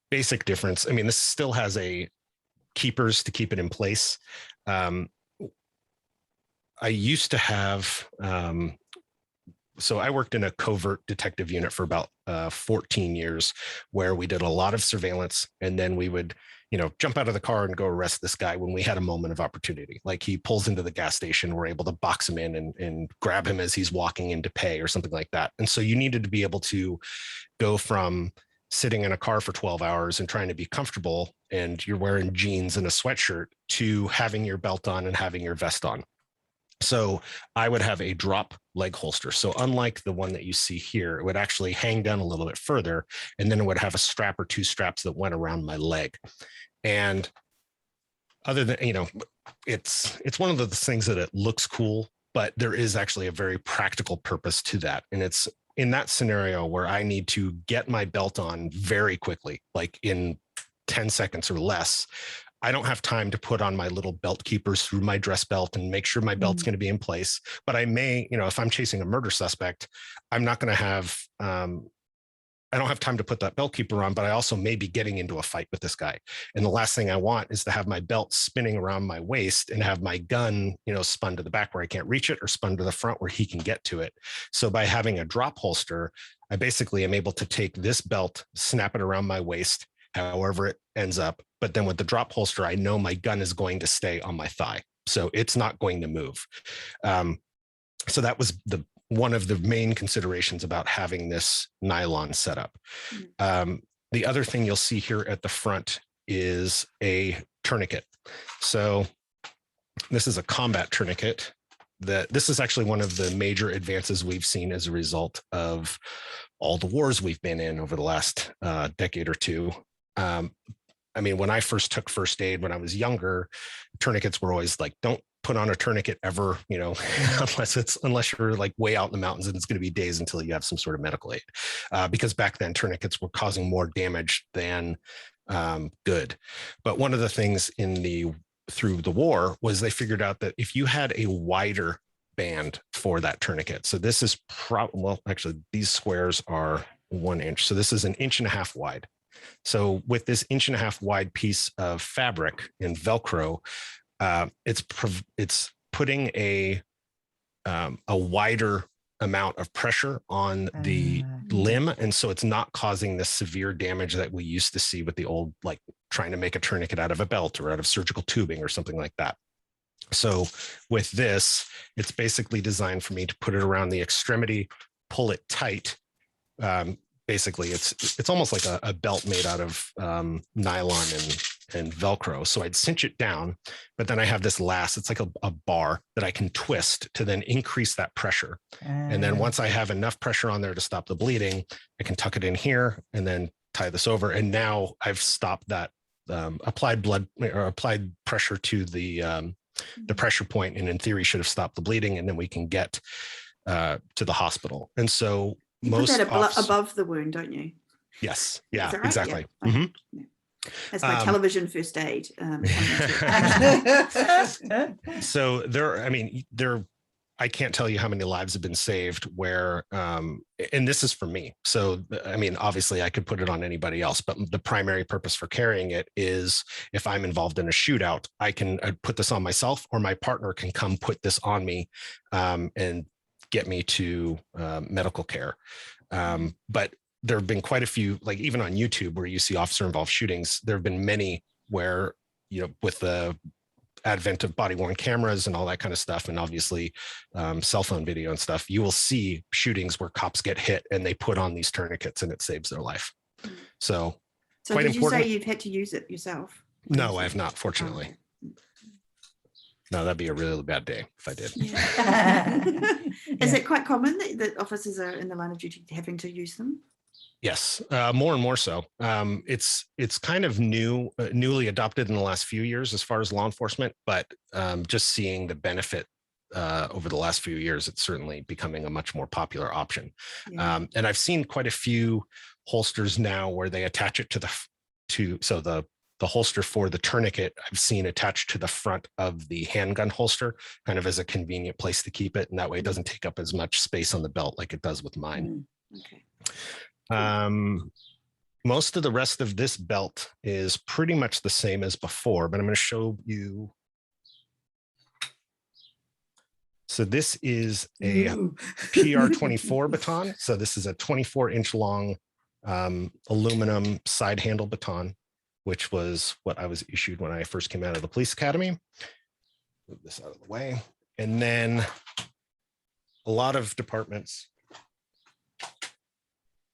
basic difference, I mean, this still has a keepers to keep it in place. I used to have, so I worked in a covert detective unit for about 14 years where we did a lot of surveillance, and then we would, jump out of the car and go arrest this guy when we had a moment of opportunity. Like he pulls into the gas station, we're able to box him in and grab him as he's walking in to pay or something like that. And so you needed to be able to go from sitting in a car for 12 hours and trying to be comfortable and you're wearing jeans and a sweatshirt to having your belt on and having your vest on. So I would have a drop leg holster. So unlike the one that you see here, it would actually hang down a little bit further, and then it would have a strap or two straps that went around my leg. And other than, it's one of the things that it looks cool, but there is actually a very practical purpose to that. And it's in that scenario where I need to get my belt on very quickly, like in 10 seconds or less. I don't have time to put on my little belt keepers through my dress belt and make sure my belt's going to be in place. But I may, if I'm chasing a murder suspect, I'm not going to have, I don't have time to put that belt keeper on, but I also may be getting into a fight with this guy. And the last thing I want is to have my belt spinning around my waist and have my gun, spun to the back where I can't reach it, or spun to the front where he can get to it. So by having a drop holster, I basically am able to take this belt, snap it around my waist, however it ends up. But then with the drop holster, I know my gun is going to stay on my thigh, so it's not going to move. So that was one of the main considerations about having this nylon setup. The other thing you'll see here at the front is a tourniquet. So this is a combat tourniquet. This is actually one of the major advances we've seen as a result of all the wars we've been in over the last decade or two. I mean, when I first took first aid when I was younger, tourniquets were always like, don't put on a tourniquet ever, unless you're like way out in the mountains and it's going to be days until you have some sort of medical aid. Because back then tourniquets were causing more damage than good. But one of the things through the war was they figured out that if you had a wider band for that tourniquet, so this is actually these squares are 1 inch. So this is 1.5 inches wide. So with this 1.5 inches wide piece of fabric in Velcro, it's putting a wider amount of pressure on the limb. And so it's not causing the severe damage that we used to see with the old, like trying to make a tourniquet out of a belt or out of surgical tubing or something like that. So with this, it's basically designed for me to put it around the extremity, pull it tight. Basically, it's almost like a belt made out of nylon and Velcro. So I'd cinch it down, but then I have this last, it's like a bar that I can twist to then increase that pressure. And then once I have enough pressure on there to stop the bleeding, I can tuck it in here and then tie this over. And now I've stopped that applied pressure to the pressure point, and in theory should have stopped the bleeding, and then we can get to the hospital. And so you most put that above the wound, don't you? Yes. Yeah, right? exactly. Yeah. Mm-hmm. Yeah. That's my television first aid. So I can't tell you how many lives have been saved where, and this is for me. So, I mean, obviously I could put it on anybody else, but the primary purpose for carrying it is if I'm involved in a shootout, I can put this on myself, or my partner can come put this on me and get me to medical care. But there have been quite a few, like even on YouTube where you see officer involved shootings, there have been many where, with the advent of body worn cameras and all that kind of stuff, and obviously cell phone video and stuff, you will see shootings where cops get hit and they put on these tourniquets and it saves their life. So quite did important. You say you've had to use it yourself? No, I have not, fortunately. Okay. No, that'd be a really bad day if I did. Yeah. Is it quite common that officers are in the line of duty having to use them? Yes, more and more so. It's kind of newly adopted in the last few years as far as law enforcement, but just seeing the benefit over the last few years, it's certainly becoming a much more popular option. Yeah. And I've seen quite a few holsters now where they attach it to the holster for the tourniquet, I've seen attached to the front of the handgun holster, kind of as a convenient place to keep it. And that way it doesn't take up as much space on the belt like it does with mine. Okay. Most of the rest of this belt is pretty much the same as before, but I'm going to show you. So this is a Pr24 baton. So this is a 24-inch long aluminum side handle baton, which was what I was issued when I first came out of the police academy. Move this out of the way. And then a lot of departments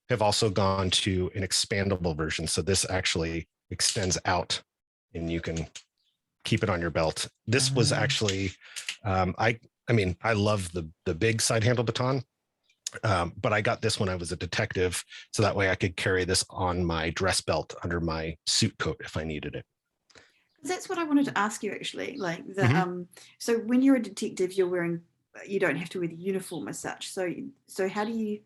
have also gone to an expandable version. So this actually extends out and you can keep it on your belt. This was actually, I love the big side handle baton, but I got this when I was a detective. So that way I could carry this on my dress belt under my suit coat if I needed it. That's what I wanted to ask you actually. Like so when you're a detective, you don't have to wear the uniform as such. So how do you,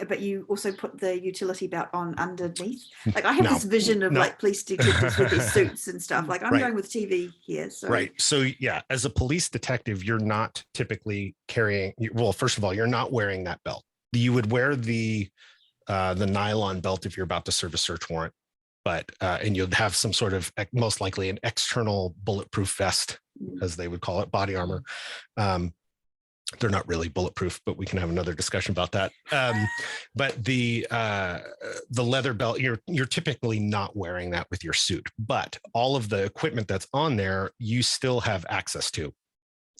but you also put the utility belt on underneath. Like I have this vision of like police detectives with their suits and stuff. Like I'm going with TV here. So. Right. So yeah, as a police detective, you're not typically carrying. Well, first of all, you're not wearing that belt. You would wear the nylon belt if you're about to serve a search warrant, but and you'd have some sort of most likely an external bulletproof vest, as they would call it, body armor. They're not really bulletproof, but we can have another discussion about that. But the leather belt, you're typically not wearing that with your suit, but all of the equipment that's on there, you still have access to.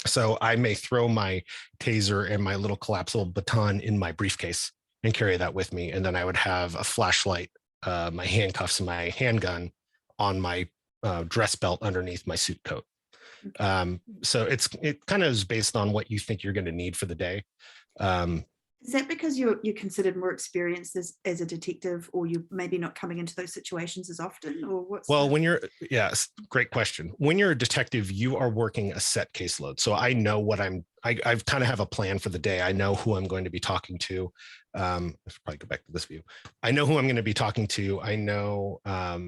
So I may throw my taser and my little collapsible baton in my briefcase and carry that with me. And then I would have a flashlight, my handcuffs, and my handgun on my dress belt underneath my suit coat. So it kind of is based on what you think you're going to need for the day. Is that because you're considered more experienced as a detective, or you maybe not coming into those situations as often, or what's? Well, yes, great question. When you're a detective, you are working a set caseload. So I know what I've kind of have a plan for the day. I know who I'm going to be talking to. I should probably go back to this view. I know who I'm going to be talking to. I know, I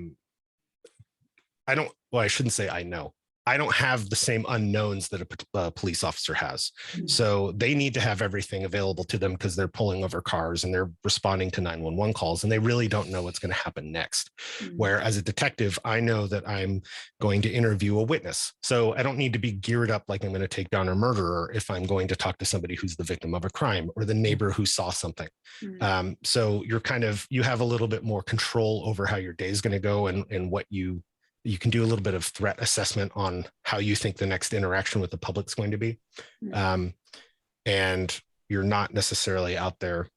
shouldn't say I know. I don't have the same unknowns that a police officer has. Mm. So they need to have everything available to them because they're pulling over cars and they're responding to 911 calls, and they really don't know what's going to happen next. Mm. Where as a detective, I know that I'm going to interview a witness. So I don't need to be geared up like I'm going to take down a murderer if I'm going to talk to somebody who's the victim of a crime or the neighbor who saw something. Mm. So you have a little bit more control over how your day is going to go, and what you can do a little bit of threat assessment on how you think the next interaction with the public is going to be. Mm. And you're not necessarily out there,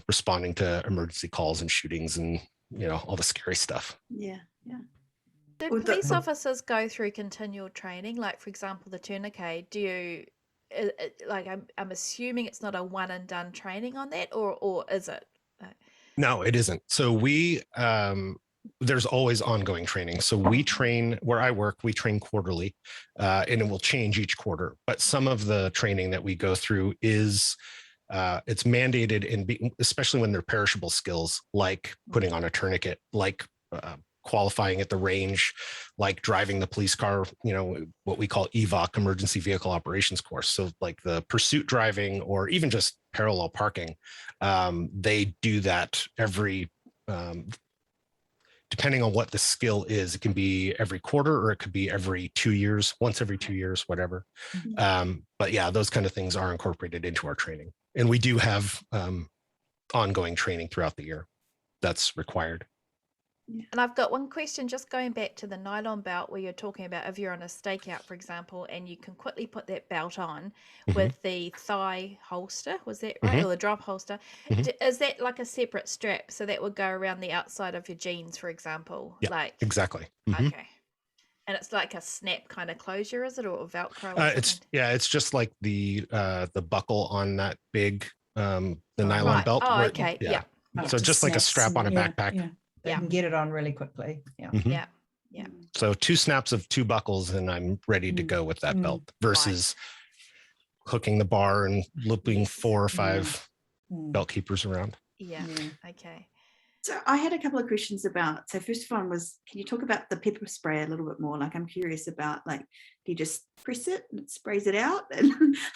responding to emergency calls and shootings and, all the scary stuff. Yeah. Do Well, police officers go through continual training? Like, for example, the Tourniquet, I'm assuming it's not a one and done training on that, or is it? No, it isn't. So there's always ongoing training. So we train where I work, we train quarterly, and it will change each quarter. But some of the training that we go through is it's mandated, especially when they're perishable skills, like putting on a tourniquet, like qualifying at the range, like driving the police car, what we call EVOC, emergency vehicle operations course. So like the pursuit driving, or even just parallel parking, they do that every depending on what the skill is. It can be every quarter, or it could be every 2 years, once every 2 years, whatever. But yeah, those kind of things are incorporated into our training. And we do have ongoing training throughout the year that's required. And I've got one question, just going back to the nylon belt, where you're talking about if you're on a stakeout, for example, and you can quickly put that belt on with the thigh holster, was that right? Or the drop holster. Is that like a separate strap? So that would go around the outside of your jeans, for example? Yeah, exactly. Okay. And it's like a snap kind of closure, is it, or Velcro? Or it's just like the buckle on that big the nylon belt. Oh, okay. Yeah. So just like a strap on a backpack. They can get it on really quickly. Yeah. So 2 snaps of 2 buckles and I'm ready to go with that belt, versus hooking the bar and looping 4 or 5 belt keepers around. Yeah. Okay. So I had a couple of questions about, so first one was, can you talk about the pepper spray a little bit more? Like, I'm curious about, like, do you just press it and it sprays it out? And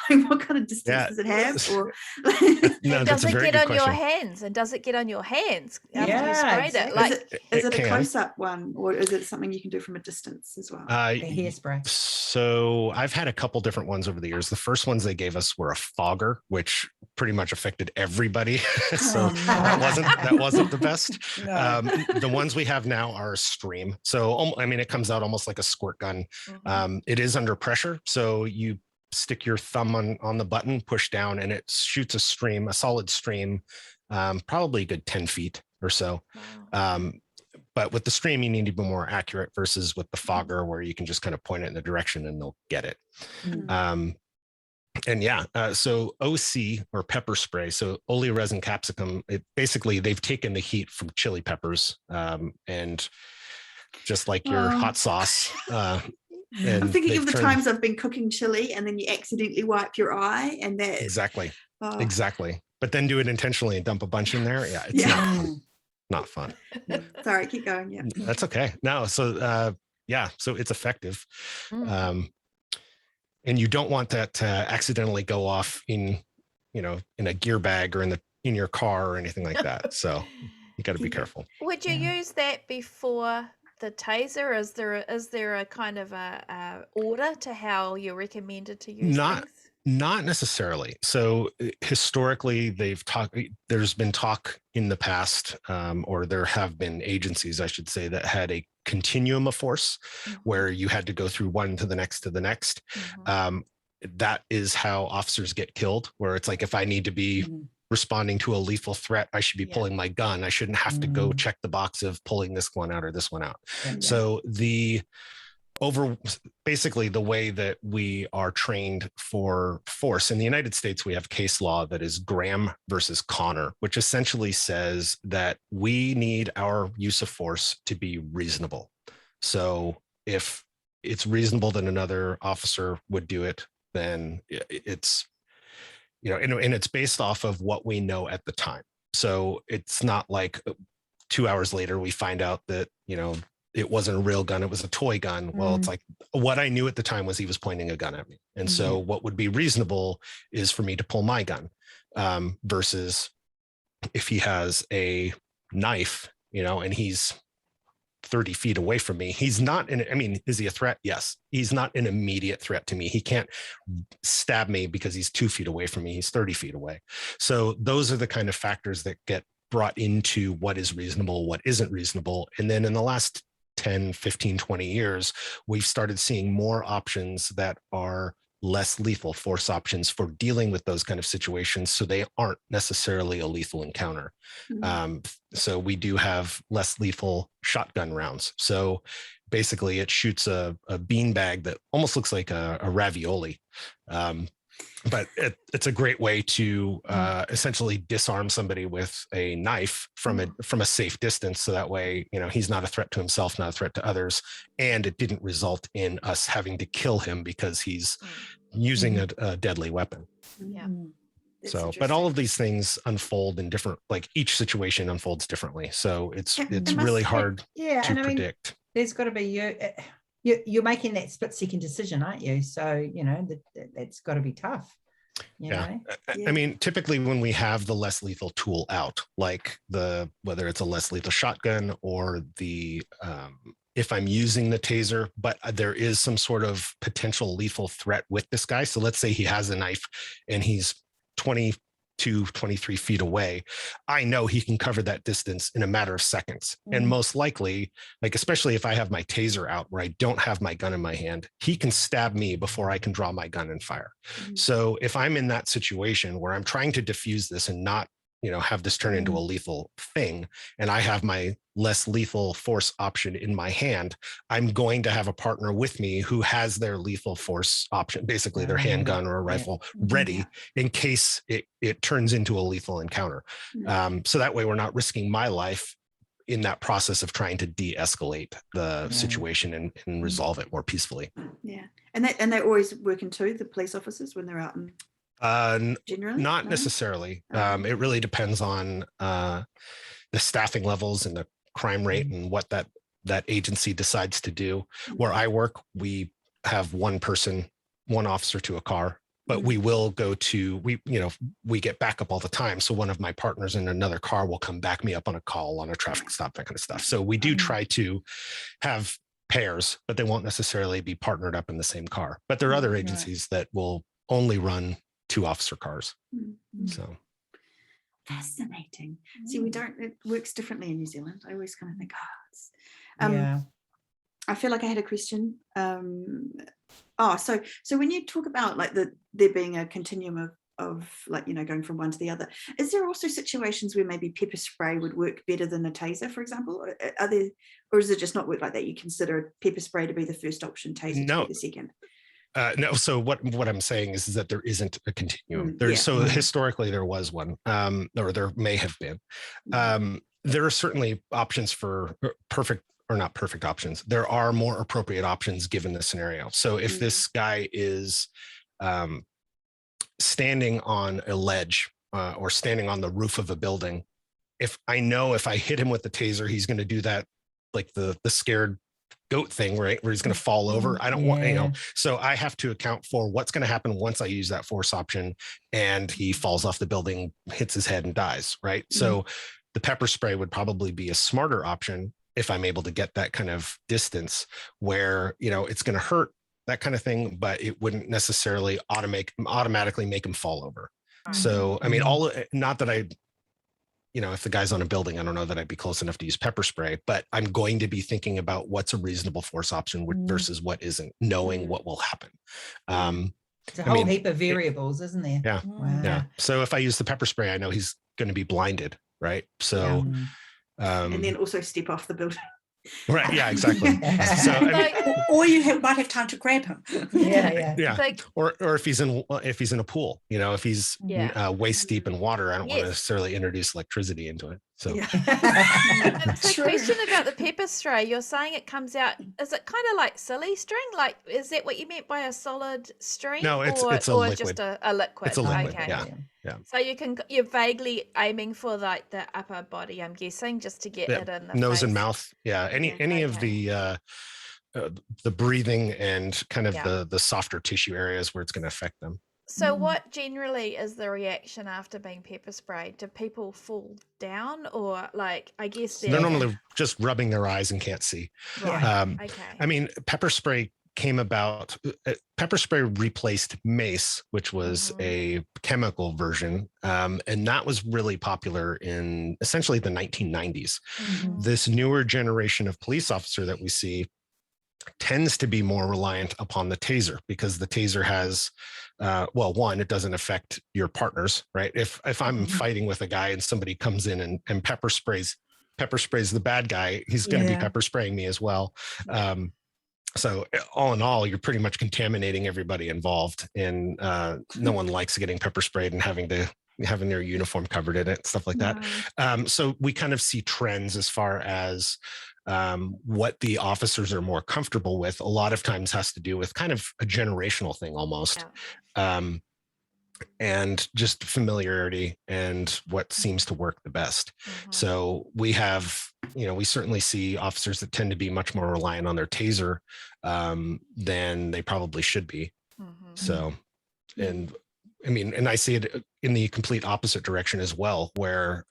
like, what kind of distance does it have? Or does it get on your hands? And does it get on your hands after you sprayed it? Like, is it a close-up one, or is it something you can do from a distance as well? A hairspray. So I've had a couple different ones over the years. The first ones they gave us were a fogger, which pretty much affected everybody. So that wasn't the best. No. The ones we have now are a stream. So, it comes out almost like a squirt gun. It is under pressure. So you stick your thumb on the button, push down, and it shoots a solid stream, probably a good 10 feet or so. Wow. But with the stream, you need to be more accurate versus with the fogger, where you can just kind of point it in the direction and they'll get it. So OC, or pepper spray, so oleoresin capsicum, they've taken the heat from chili peppers, and just like your hot sauce. I'm thinking of the times I've been cooking chili and then you accidentally wipe your eye, and that exactly. But then do it intentionally and dump a bunch in there. Yeah, it's not fun. Sorry, keep going. Yeah, that's okay. No, so so it's effective. And you don't want that to accidentally go off in a gear bag or in your car or anything like that. So you got to be careful. Would you use that before the taser? Is there a kind of a order to how you're recommended to use these? Not necessarily. So historically, there's been talk in the past, or there have been agencies, I should say, that had a continuum of force where you had to go through one to the next to the next. That is how officers get killed, where it's like, if I need to be responding to a lethal threat, I should be pulling my gun. I shouldn't have to go check the box of pulling this one out or this one out. So basically the way that we are trained for force in the United States, we have case law that is Graham versus Connor, which essentially says that we need our use of force to be reasonable. So if it's reasonable that another officer would do it, then it's, and it's based off of what we know at the time. So it's not like 2 hours later, we find out that, it wasn't a real gun, it was a toy gun. Well, it's like what I knew at the time was he was pointing a gun at me. And so what would be reasonable is for me to pull my gun, versus if he has a knife, and he's 30 feet away from me. He's not is he a threat? Yes. He's not an immediate threat to me. He can't stab me because he's 2 feet away from me. He's 30 feet away. So those are the kind of factors that get brought into what is reasonable, what isn't reasonable. And then in the last 10, 15, 20 years, we've started seeing more options that are less lethal, force options for dealing with those kind of situations, so they aren't necessarily a lethal encounter. So we do have less lethal shotgun rounds. So basically it shoots a beanbag that almost looks like a ravioli. But it's a great way to essentially disarm somebody with a knife from a safe distance. So that way, he's not a threat to himself, not a threat to others. And it didn't result in us having to kill him because he's using a deadly weapon. Yeah. So, but all of these things unfold in different, like each situation unfolds differently. So it's really hard to predict. There's got to be you're making that split second decision, aren't you? So, that's got to be tough. I mean, typically when we have the less lethal tool out, like whether it's a less lethal shotgun or if I'm using the taser, but there is some sort of potential lethal threat with this guy. So let's say he has a knife and he's 22, 23 feet away. I know he can cover that distance in a matter of seconds. And most likely, like, especially if I have my taser out where I don't have my gun in my hand, he can stab me before I can draw my gun and fire. So if I'm in that situation where I'm trying to diffuse this and not, have this turn into a lethal thing, and I have my less lethal force option in my hand, I'm going to have a partner with me who has their lethal force option, basically their handgun or a rifle ready in case it turns into a lethal encounter. So that way we're not risking my life in that process of trying to de-escalate the situation and resolve it more peacefully. Yeah. And they're always working too, the police officers, when they're out in generally? Not necessarily. It really depends on the staffing levels and the crime rate and what that agency decides to do. Where I work, we have one officer to a car, but we will go to, we get backup all the time. So one of my partners in another car will come back me up on a call, on a traffic stop, that kind of stuff. So we do try to have pairs, but they won't necessarily be partnered up in the same car. But there are other agencies that will only run 2 officer cars. So fascinating. See, it works differently in New Zealand. I always kind of think, I feel like I had a question. So when you talk about like there being a continuum of like, going from one to the other, is there also situations where maybe pepper spray would work better than a taser, for example? Or does it just not work like that? You consider pepper spray to be the first option, taser to be the second? No. So what I'm saying is that there isn't a continuum. So historically there was one, or there may have been. There are certainly options for perfect or not perfect options. There are more appropriate options given the scenario. So if this guy is standing on a ledge or standing on the roof of a building, if I hit him with the taser, he's going to do that, like the scared goat thing, right, where he's going to fall over. I don't want, so I have to account for what's going to happen once I use that force option and he falls off the building, hits his head and dies, right? So the pepper spray would probably be a smarter option if I'm able to get that kind of distance where, it's going to hurt, that kind of thing, but it wouldn't necessarily automatically make him fall over. So, I mean, not that if the guy's on a building, I don't know that I'd be close enough to use pepper spray, but I'm going to be thinking about what's a reasonable force option versus what isn't, knowing what will happen. It's a whole heap of variables, isn't there? Yeah. Wow. Yeah. So if I use the pepper spray, I know he's going to be blinded, right? So, and then also step off the building. Right. Yeah, exactly. So, or you might have time to grab him. Yeah. Or if he's in a pool, if he's waist deep in water, I don't want to necessarily introduce electricity into it. So Yeah. And so True. question about the pepper spray, you're saying it comes out, is it kind of like silly string? Like, is that what you meant by a solid string? No, it's a or liquid. just a liquid? It's a liquid. Okay. Yeah. So you're vaguely aiming for like the upper body, I'm guessing, just to get Yeah. it in the Nose and face. mouth. Yeah. Any of Okay. the breathing and kind of Yeah. the softer tissue areas where it's going to affect them. So what generally is the reaction after being pepper sprayed? Do people fall down, or like, I guess They're they're normally just rubbing their eyes and can't see. right? Okay. I mean, pepper spray came about. Pepper spray replaced mace, which was a chemical version, and that was really popular in essentially the 1990s. This newer generation of police officer that we see tends to be more reliant upon the taser, because the taser has one, it doesn't affect your partners, right? If I'm fighting with a guy and somebody comes in and pepper sprays the bad guy, he's going to be pepper spraying me as well. So all in all, you're pretty much contaminating everybody involved, and no one likes getting pepper sprayed and having their uniform covered in it, stuff like that. So we kind of see trends as far as what the officers are more comfortable with. A lot of times has to do with kind of a generational thing almost. And just familiarity and what seems to work the best. So we have, we certainly see officers that tend to be much more reliant on their taser than they probably should be. So, and I mean, and I see it in the complete opposite direction as well, where,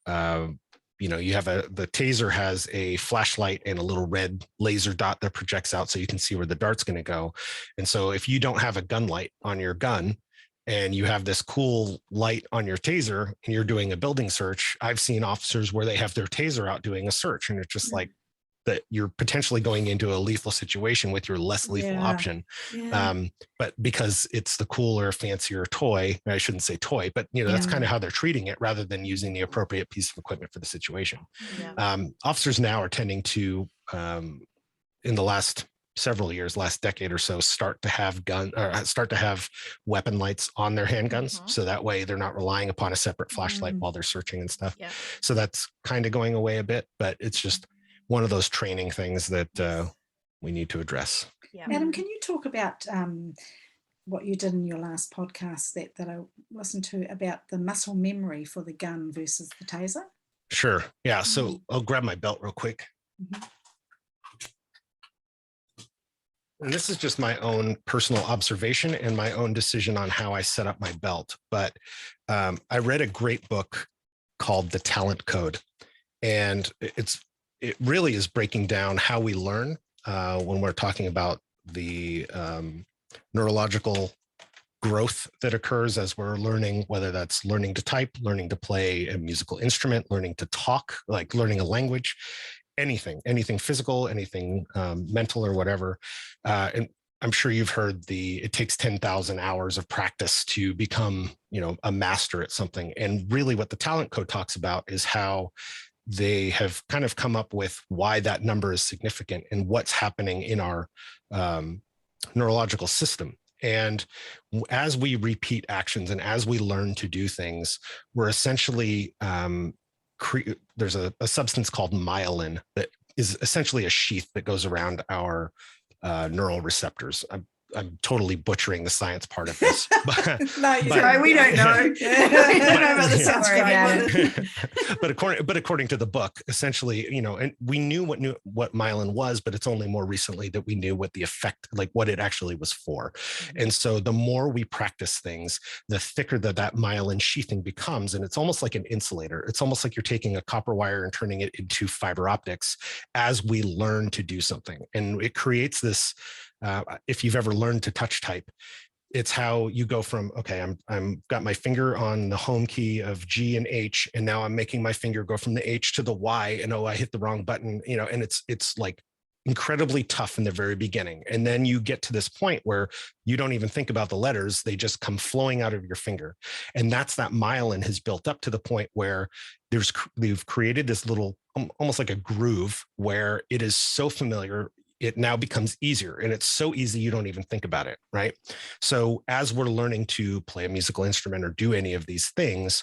you have the taser has a flashlight and a little red laser dot that projects out so you can see where the dart's going to go. And so if you don't have a gun light on your gun, and you have this cool light on your taser and you're doing a building search, I've seen officers where they have their taser out doing a search, and it's just like that you're potentially going into a lethal situation with your less lethal option. But because it's the cooler, fancier toy, I shouldn't say toy, but that's kind of how they're treating it, rather than using the appropriate piece of equipment for the situation. Officers now are tending to, in the last several years, last decade or so, start to have weapon lights on their handguns. So that way they're not relying upon a separate flashlight while they're searching and stuff. So that's kind of going away a bit, but it's just one of those training things that we need to address. Adam, can you talk about what you did in your last podcast that I listened to about the muscle memory for the gun versus the taser? Sure. Yeah. So I'll grab my belt real quick. And this is just my own personal observation and my own decision on how I set up my belt. But I read a great book called The Talent Code. And it really is breaking down how we learn when we're talking about the neurological growth that occurs as we're learning, whether that's learning to type, learning to play a musical instrument, learning to talk, like learning a language. Anything physical, anything mental or whatever. And I'm sure you've heard it takes 10,000 hours of practice to become, a master at something. And really what the Talent Code talks about is how they have kind of come up with why that number is significant and what's happening in our neurological system. And as we repeat actions and as we learn to do things, we're essentially there's a substance called myelin that is essentially a sheath that goes around our neural receptors. I'm totally butchering the science part of this. But, Sorry, we don't know. We don't know about the science. But according to the book, essentially, and we knew what myelin was, but it's only more recently that we knew what the effect, like what it actually was for. And so the more we practice things, the thicker that myelin sheathing becomes. And it's almost like an insulator. It's almost like you're taking a copper wire and turning it into fiber optics as we learn to do something. And it creates this, if you've ever learned to touch type, it's how you go from, okay, I'm got my finger on the home key of G and H, and now I'm making my finger go from the H to the Y, and I hit the wrong button, and it's like incredibly tough in the very beginning. And then you get to this point where you don't even think about the letters, they just come flowing out of your finger. And that's that myelin has built up to the point where they've created this little, almost like a groove where it is so familiar. it now becomes easier, and it's so easy you don't even think about it, right? So as we're learning to play a musical instrument or do any of these things,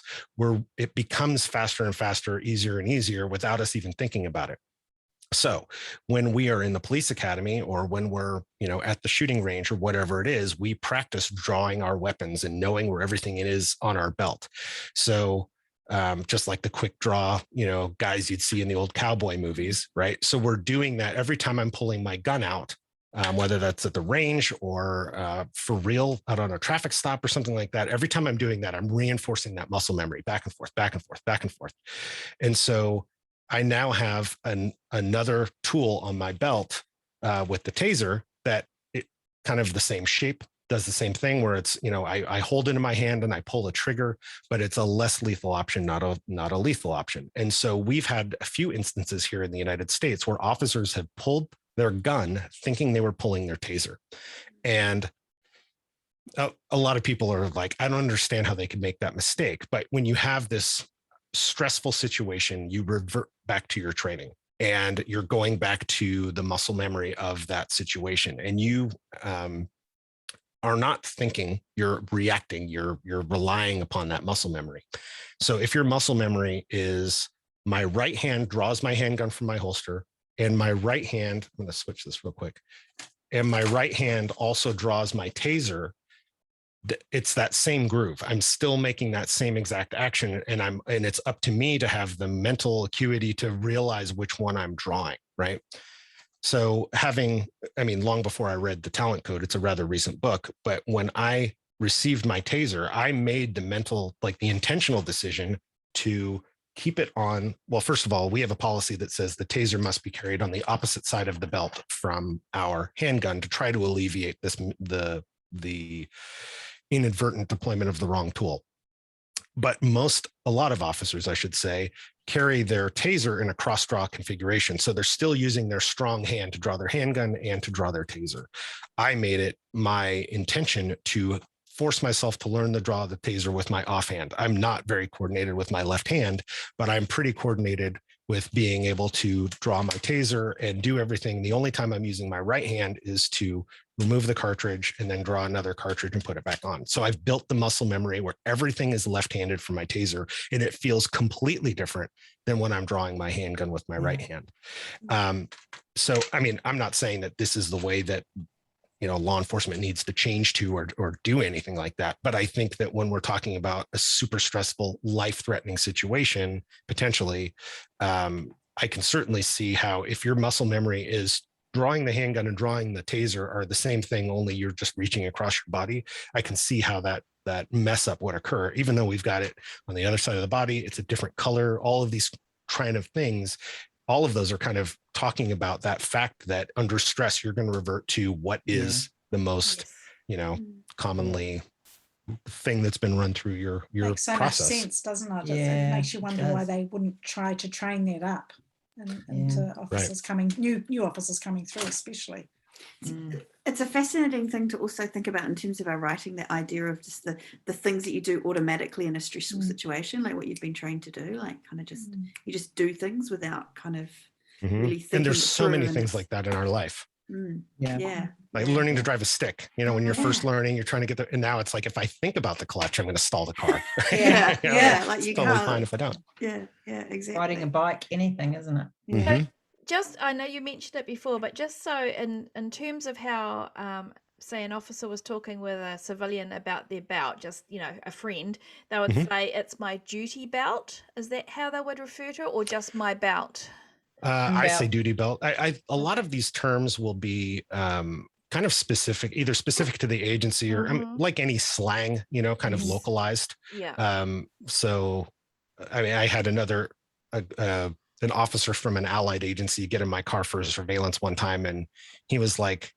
it becomes faster and faster, easier and easier without us even thinking about it. So when we are in the police academy, or when we're, at the shooting range or whatever it is, we practice drawing our weapons and knowing where everything is on our belt. So just like the quick draw, guys you'd see in the old cowboy movies, right? So we're doing that every time I'm pulling my gun out, whether that's at the range or for real out on a traffic stop or something like that. Every time I'm doing that, I'm reinforcing that muscle memory back and forth, back and forth, back and forth. And so I now have another tool on my belt with the taser that it kind of the same shape, does the same thing, where it's, I hold it in my hand and I pull a trigger, but it's a less lethal option, not a lethal option. And so we've had a few instances here in the United States where officers have pulled their gun thinking they were pulling their taser. And a lot of people are like, I don't understand how they could make that mistake. But when you have this stressful situation, you revert back to your training, and you're going back to the muscle memory of that situation, and you are not thinking, you're reacting, you're relying upon that muscle memory. So if your muscle memory is, my right hand draws my handgun from my holster, and my right hand, I'm going to switch this real quick, and my right hand also draws my taser, it's that same groove. I'm still making that same exact action, and it's up to me to have the mental acuity to realize which one I'm drawing, right? So long before I read The Talent Code, it's a rather recent book, but when I received my taser, I made the intentional decision to keep it on. Well, first of all, we have a policy that says the taser must be carried on the opposite side of the belt from our handgun to try to alleviate the inadvertent deployment of the wrong tool. But a lot of officers, I should say, carry their taser in a cross draw configuration. So they're still using their strong hand to draw their handgun and to draw their taser. I made it my intention to force myself to learn to draw the taser with my offhand. I'm not very coordinated with my left hand, but I'm pretty coordinated with being able to draw my taser and do everything. The only time I'm using my right hand is to remove the cartridge and then draw another cartridge and put it back on. So I've built the muscle memory where everything is left-handed for my taser, and it feels completely different than when I'm drawing my handgun with my right hand. So, I'm not saying that this is the way that law enforcement needs to change to or do anything like that. But I think that when we're talking about a super stressful, life-threatening situation, potentially, I can certainly see how, if your muscle memory is drawing the handgun and drawing the taser are the same thing, only you're just reaching across your body, I can see how that mess up would occur. Even though we've got it on the other side of the body, it's a different color, all of these kind of things. All of those are kind of talking about that fact that under stress, you're going to revert to what is the most, commonly thing that's been run through your Makes so process. much sense, doesn't it? Yeah, It makes you wonder it why does. they wouldn't try to train that up into officers coming, new officers coming through, especially. It's a fascinating thing to also think about in terms of our writing, the idea of just the things that you do automatically in a stressful situation, like what you've been trained to do, like kind of just you just do things without kind of really thinking. And there's so many things it's like that in our life. Like learning to drive a stick, when you're first learning, you're trying to get there, and now it's like, if I think about the clutch, I'm going to stall the car. like it's you totally can't. fine if I don't. Yeah, exactly. Riding a bike, anything, isn't it? So just, I know you mentioned it before, but just so in terms of how, say an officer was talking with a civilian about their belt, just, a friend, they would say, it's my duty belt. Is that how they would refer to it, or just my belt? I say duty belt. A lot of these terms will be kind of specific, either specific to the agency or like any slang, kind of localized. So, I had an officer from an allied agency get in my car for surveillance one time, and he was like,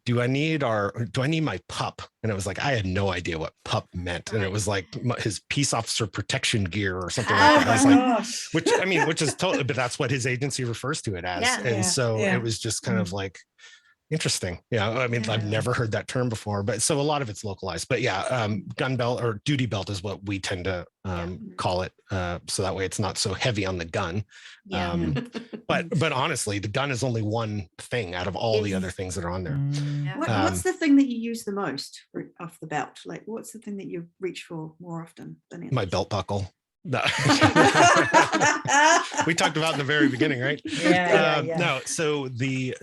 do I need my pup? And it was like, I had no idea what pup meant. And it was like his peace officer protection gear or something like that. I was like, which is totally, but that's what his agency refers to it as. So it was just kind of like, Interesting. Yeah. I mean, I've never heard that term before, but so a lot of it's localized. But yeah, gun belt or duty belt is what we tend to call it. So that way it's not so heavy on the gun. Yeah. But honestly, the gun is only one thing out of all the other things that are on there. Yeah. What's the thing that you use the most off the belt? Like, what's the thing that you reach for more often than others? My belt buckle. No. We talked about in the very beginning, right? Yeah. No, so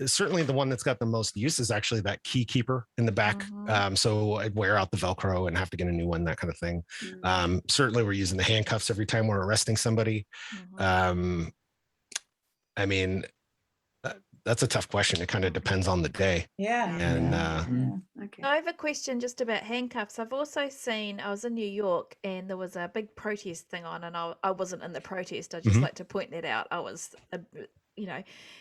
certainly the one that's got the most use is actually that key keeper in the back. So I'd wear out the Velcro and have to get a new one, that kind of thing. Certainly we're using the handcuffs every time we're arresting somebody. I mean, that's a tough question. It kind of depends on the day. Okay. I have a question just about handcuffs. I've also seen, I was in New York and there was a big protest thing on, and I wasn't in the protest. I just like to point that out. I was,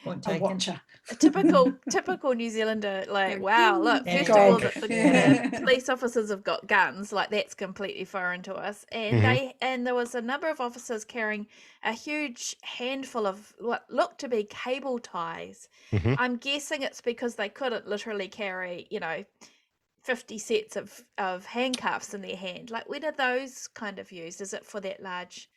Point A taken. watcher. a typical New Zealander, like, wow, look, first of all, the police officers have got guns, like that's completely foreign to us. And there was a number of officers carrying a huge handful of what looked to be cable ties. I'm guessing it's because they couldn't literally carry, 50 sets of handcuffs in their hand. Like, when are those kind of used? Is it for that large?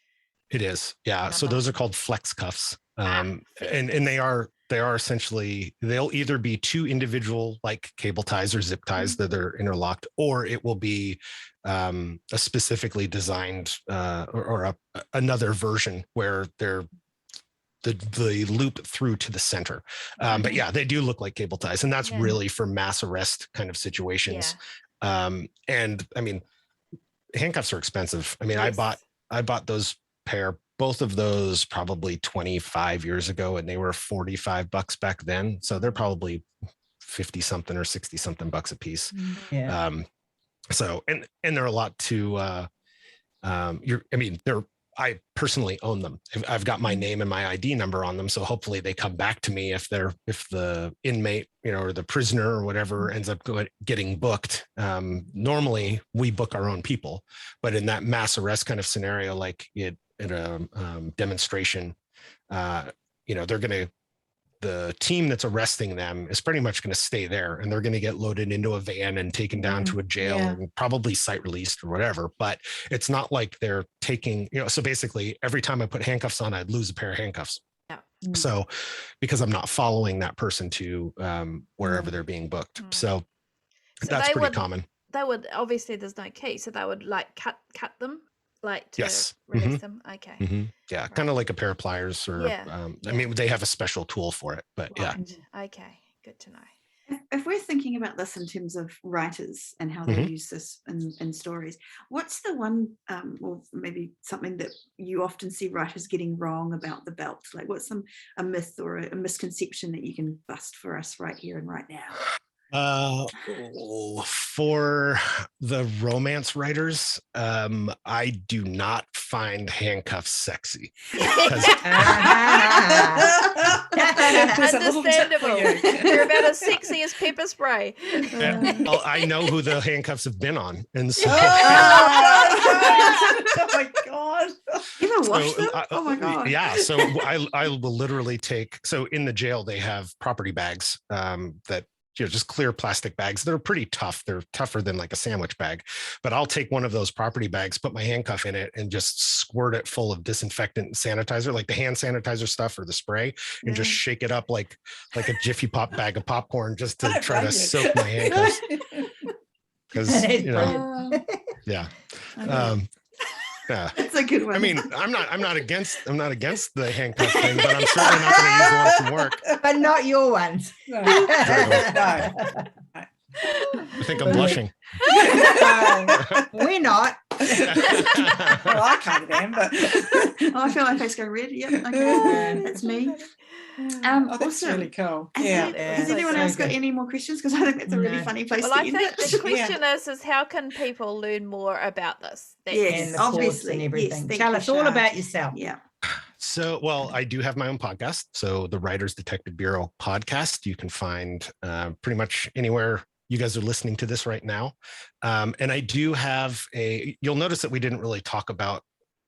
It is. Yeah. So those are called flex cuffs. And they are essentially, they'll either be two individual like cable ties or zip ties that are interlocked, or it will be a specifically designed another version where they're the loop through to the center. But yeah, they do look like cable ties, and that's really for mass arrest kind of situations. And I mean, handcuffs are expensive. I mean, I bought those both of those probably 25 years ago, and they were $45 back then. So they're probably 50 something or 60 something bucks a piece. So, and they're a lot to, I personally own them. I've got my name and my ID number on them. So hopefully they come back to me if the inmate, or the prisoner or whatever ends up getting booked. Normally we book our own people, but in that mass arrest kind of scenario, like in a demonstration, the team that's arresting them is pretty much going to stay there, and they're going to get loaded into a van and taken down to a jail and probably site released or whatever. But it's not like they're taking, so basically every time I put handcuffs on, I'd lose a pair of handcuffs. So because I'm not following that person to wherever they're being booked. So that's pretty common. They would, obviously there's no key, so they would like cut them, like to release them. Okay. Yeah, kind of like a pair of pliers, or I mean, they have a special tool for it, but Okay, good to know. If we're thinking about this in terms of writers and how they use this in stories, what's the one, or maybe something that you often see writers getting wrong about the belt? Like, what's a myth or a misconception that you can bust for us right here and right now? For the romance writers, I do not find handcuffs sexy. Understandable. You're about as sexy as pepper spray. Well, I know who the handcuffs have been on, and so. Oh my god! You ever watched them? Oh my god! Yeah, so I will literally take. So in the jail they have property bags that. Just clear plastic bags. They're pretty tough. They're tougher than like a sandwich bag, but I'll take one of those property bags, put my handcuff in it, and just squirt it full of disinfectant and sanitizer, like the hand sanitizer stuff or the spray, and just shake it up like a Jiffy Pop bag of popcorn, just to try to soak my handcuffs. Because yeah. Yeah, that's a good one. I mean, I'm not against the handcuff thing, but I'm certainly not going to use the ones from work. But not your ones. No. I think I'm blushing. We're not. Well, I kind of am, but I feel like face going red. Yep, okay, that's me. that's Awesome. really cool. Has anyone else got any more questions? Because I think it's a really funny place Well, to I end think it. the question is how can people learn more about this? Yes, And the course obviously. and everything. Yes, thank Tell you, us all Shah. about yourself. Yeah. So, well, I do have my own podcast. So the Writers Detective Bureau podcast, you can find pretty much anywhere you guys are listening to this right now. And I do have you'll notice that we didn't really talk about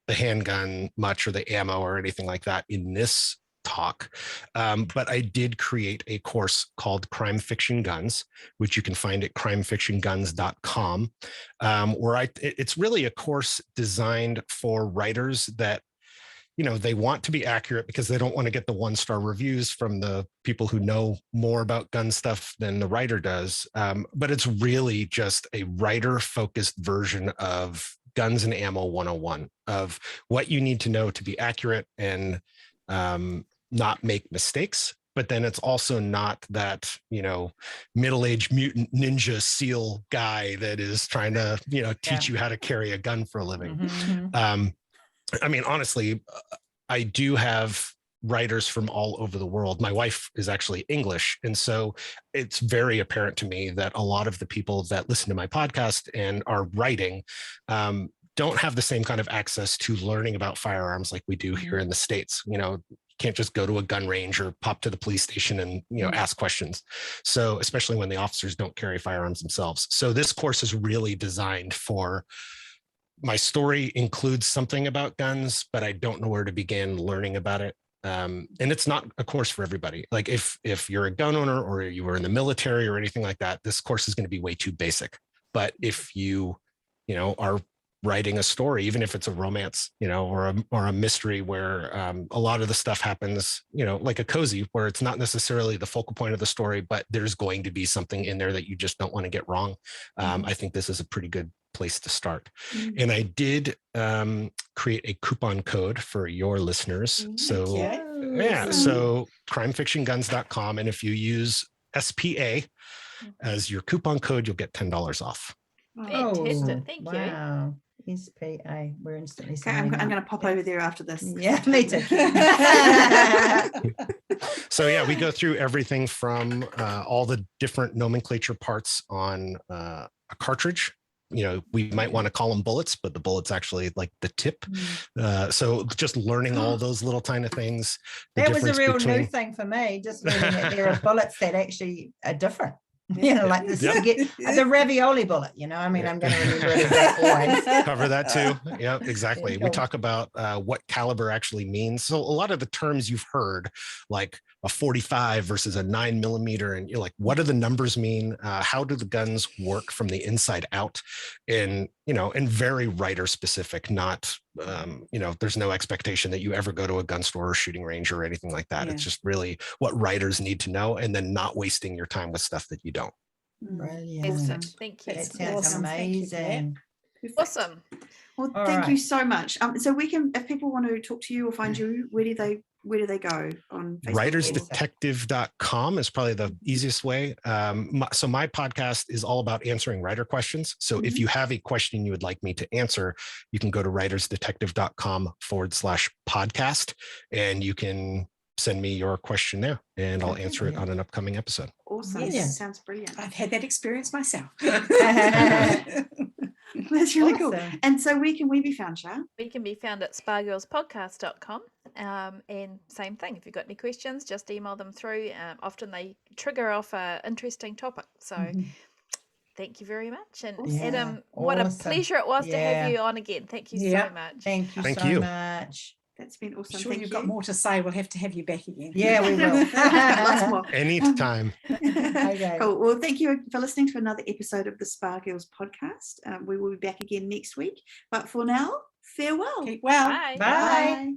the handgun much or the ammo or anything like that in this talk. But I did create a course called Crime Fiction Guns, which you can find at crimefictionguns.com, where it's really a course designed for writers that, they want to be accurate because they don't want to get the 1-star reviews from the people who know more about gun stuff than the writer does. But it's really just a writer-focused version of Guns and Ammo 101, of what you need to know to be accurate and not make mistakes. But then it's also not that, middle-aged mutant ninja SEAL guy that is trying to, teach you how to carry a gun for a living. Honestly, I do have writers from all over the world. My wife is actually English. And so it's very apparent to me that a lot of the people that listen to my podcast and are writing don't have the same kind of access to learning about firearms like we do here in the States. You can't just go to a gun range or pop to the police station and, ask questions. So especially when the officers don't carry firearms themselves. So this course is really designed for, my story includes something about guns, but I don't know where to begin learning about it. And it's not a course for everybody. Like if you're a gun owner or you were in the military or anything like that, this course is going to be way too basic. But if you are writing a story, even if it's a romance, or a mystery where a lot of the stuff happens, like a cozy, where it's not necessarily the focal point of the story, but there's going to be something in there that you just don't want to get wrong. I think this is a pretty good place to start. And I did create a coupon code for your listeners. So so crimefictionguns.com. And if you use SPA as your coupon code, you'll get $10 off. Fantastic. Thank you. Wow. SPA. We're instantly Okay, I'm going to pop over there after this. Yeah, me too. So we go through everything from all the different nomenclature parts on a cartridge. We might want to call them bullets, but the bullet's actually like the tip. So just learning all those little tiny things. That was a real new thing for me, just learning that there are bullets that actually are different. Like this to get the ravioli bullet, I'm going to remember it always. Cover that too. Yeah, exactly. We talk about what caliber actually means. So a lot of the terms you've heard, like a 45 versus a 9mm, and you're like, what do the numbers mean? How do the guns work from the inside out? And very writer specific, not there's no expectation that you ever go to a gun store or shooting range or anything like that. It's just really what writers need to know, and then not wasting your time with stuff that you don't. Brilliant. Awesome. Thank you. That sounds amazing. Awesome. Well, thank you so much. So we can, if people want to talk to you or find you, where do they go on Facebook? Writersdetective.com is probably the easiest way. So my podcast is all about answering writer questions. So if you have a question you would like me to answer, you can go to writersdetective.com/podcast, and you can send me your question there and I'll answer it on an upcoming episode. Awesome. Yes. Sounds brilliant. I've had that experience myself. That's really cool. And so where can we be found, Shah? We can be found at spargirlspodcast.com. And same thing, if you've got any questions, just email them through. Often they trigger off an interesting topic. So thank you very much. And Adam, what a pleasure it was to have you on again. Thank you so much. Thank you so much. That's been awesome. I'm sure you've got more to say. We'll have to have you back again. Yeah, we will. Lots more. Anytime. Okay. Cool. Well, thank you for listening to another episode of the Spa Girls podcast. We will be back again next week. But for now, farewell. Keep well. Bye. Bye.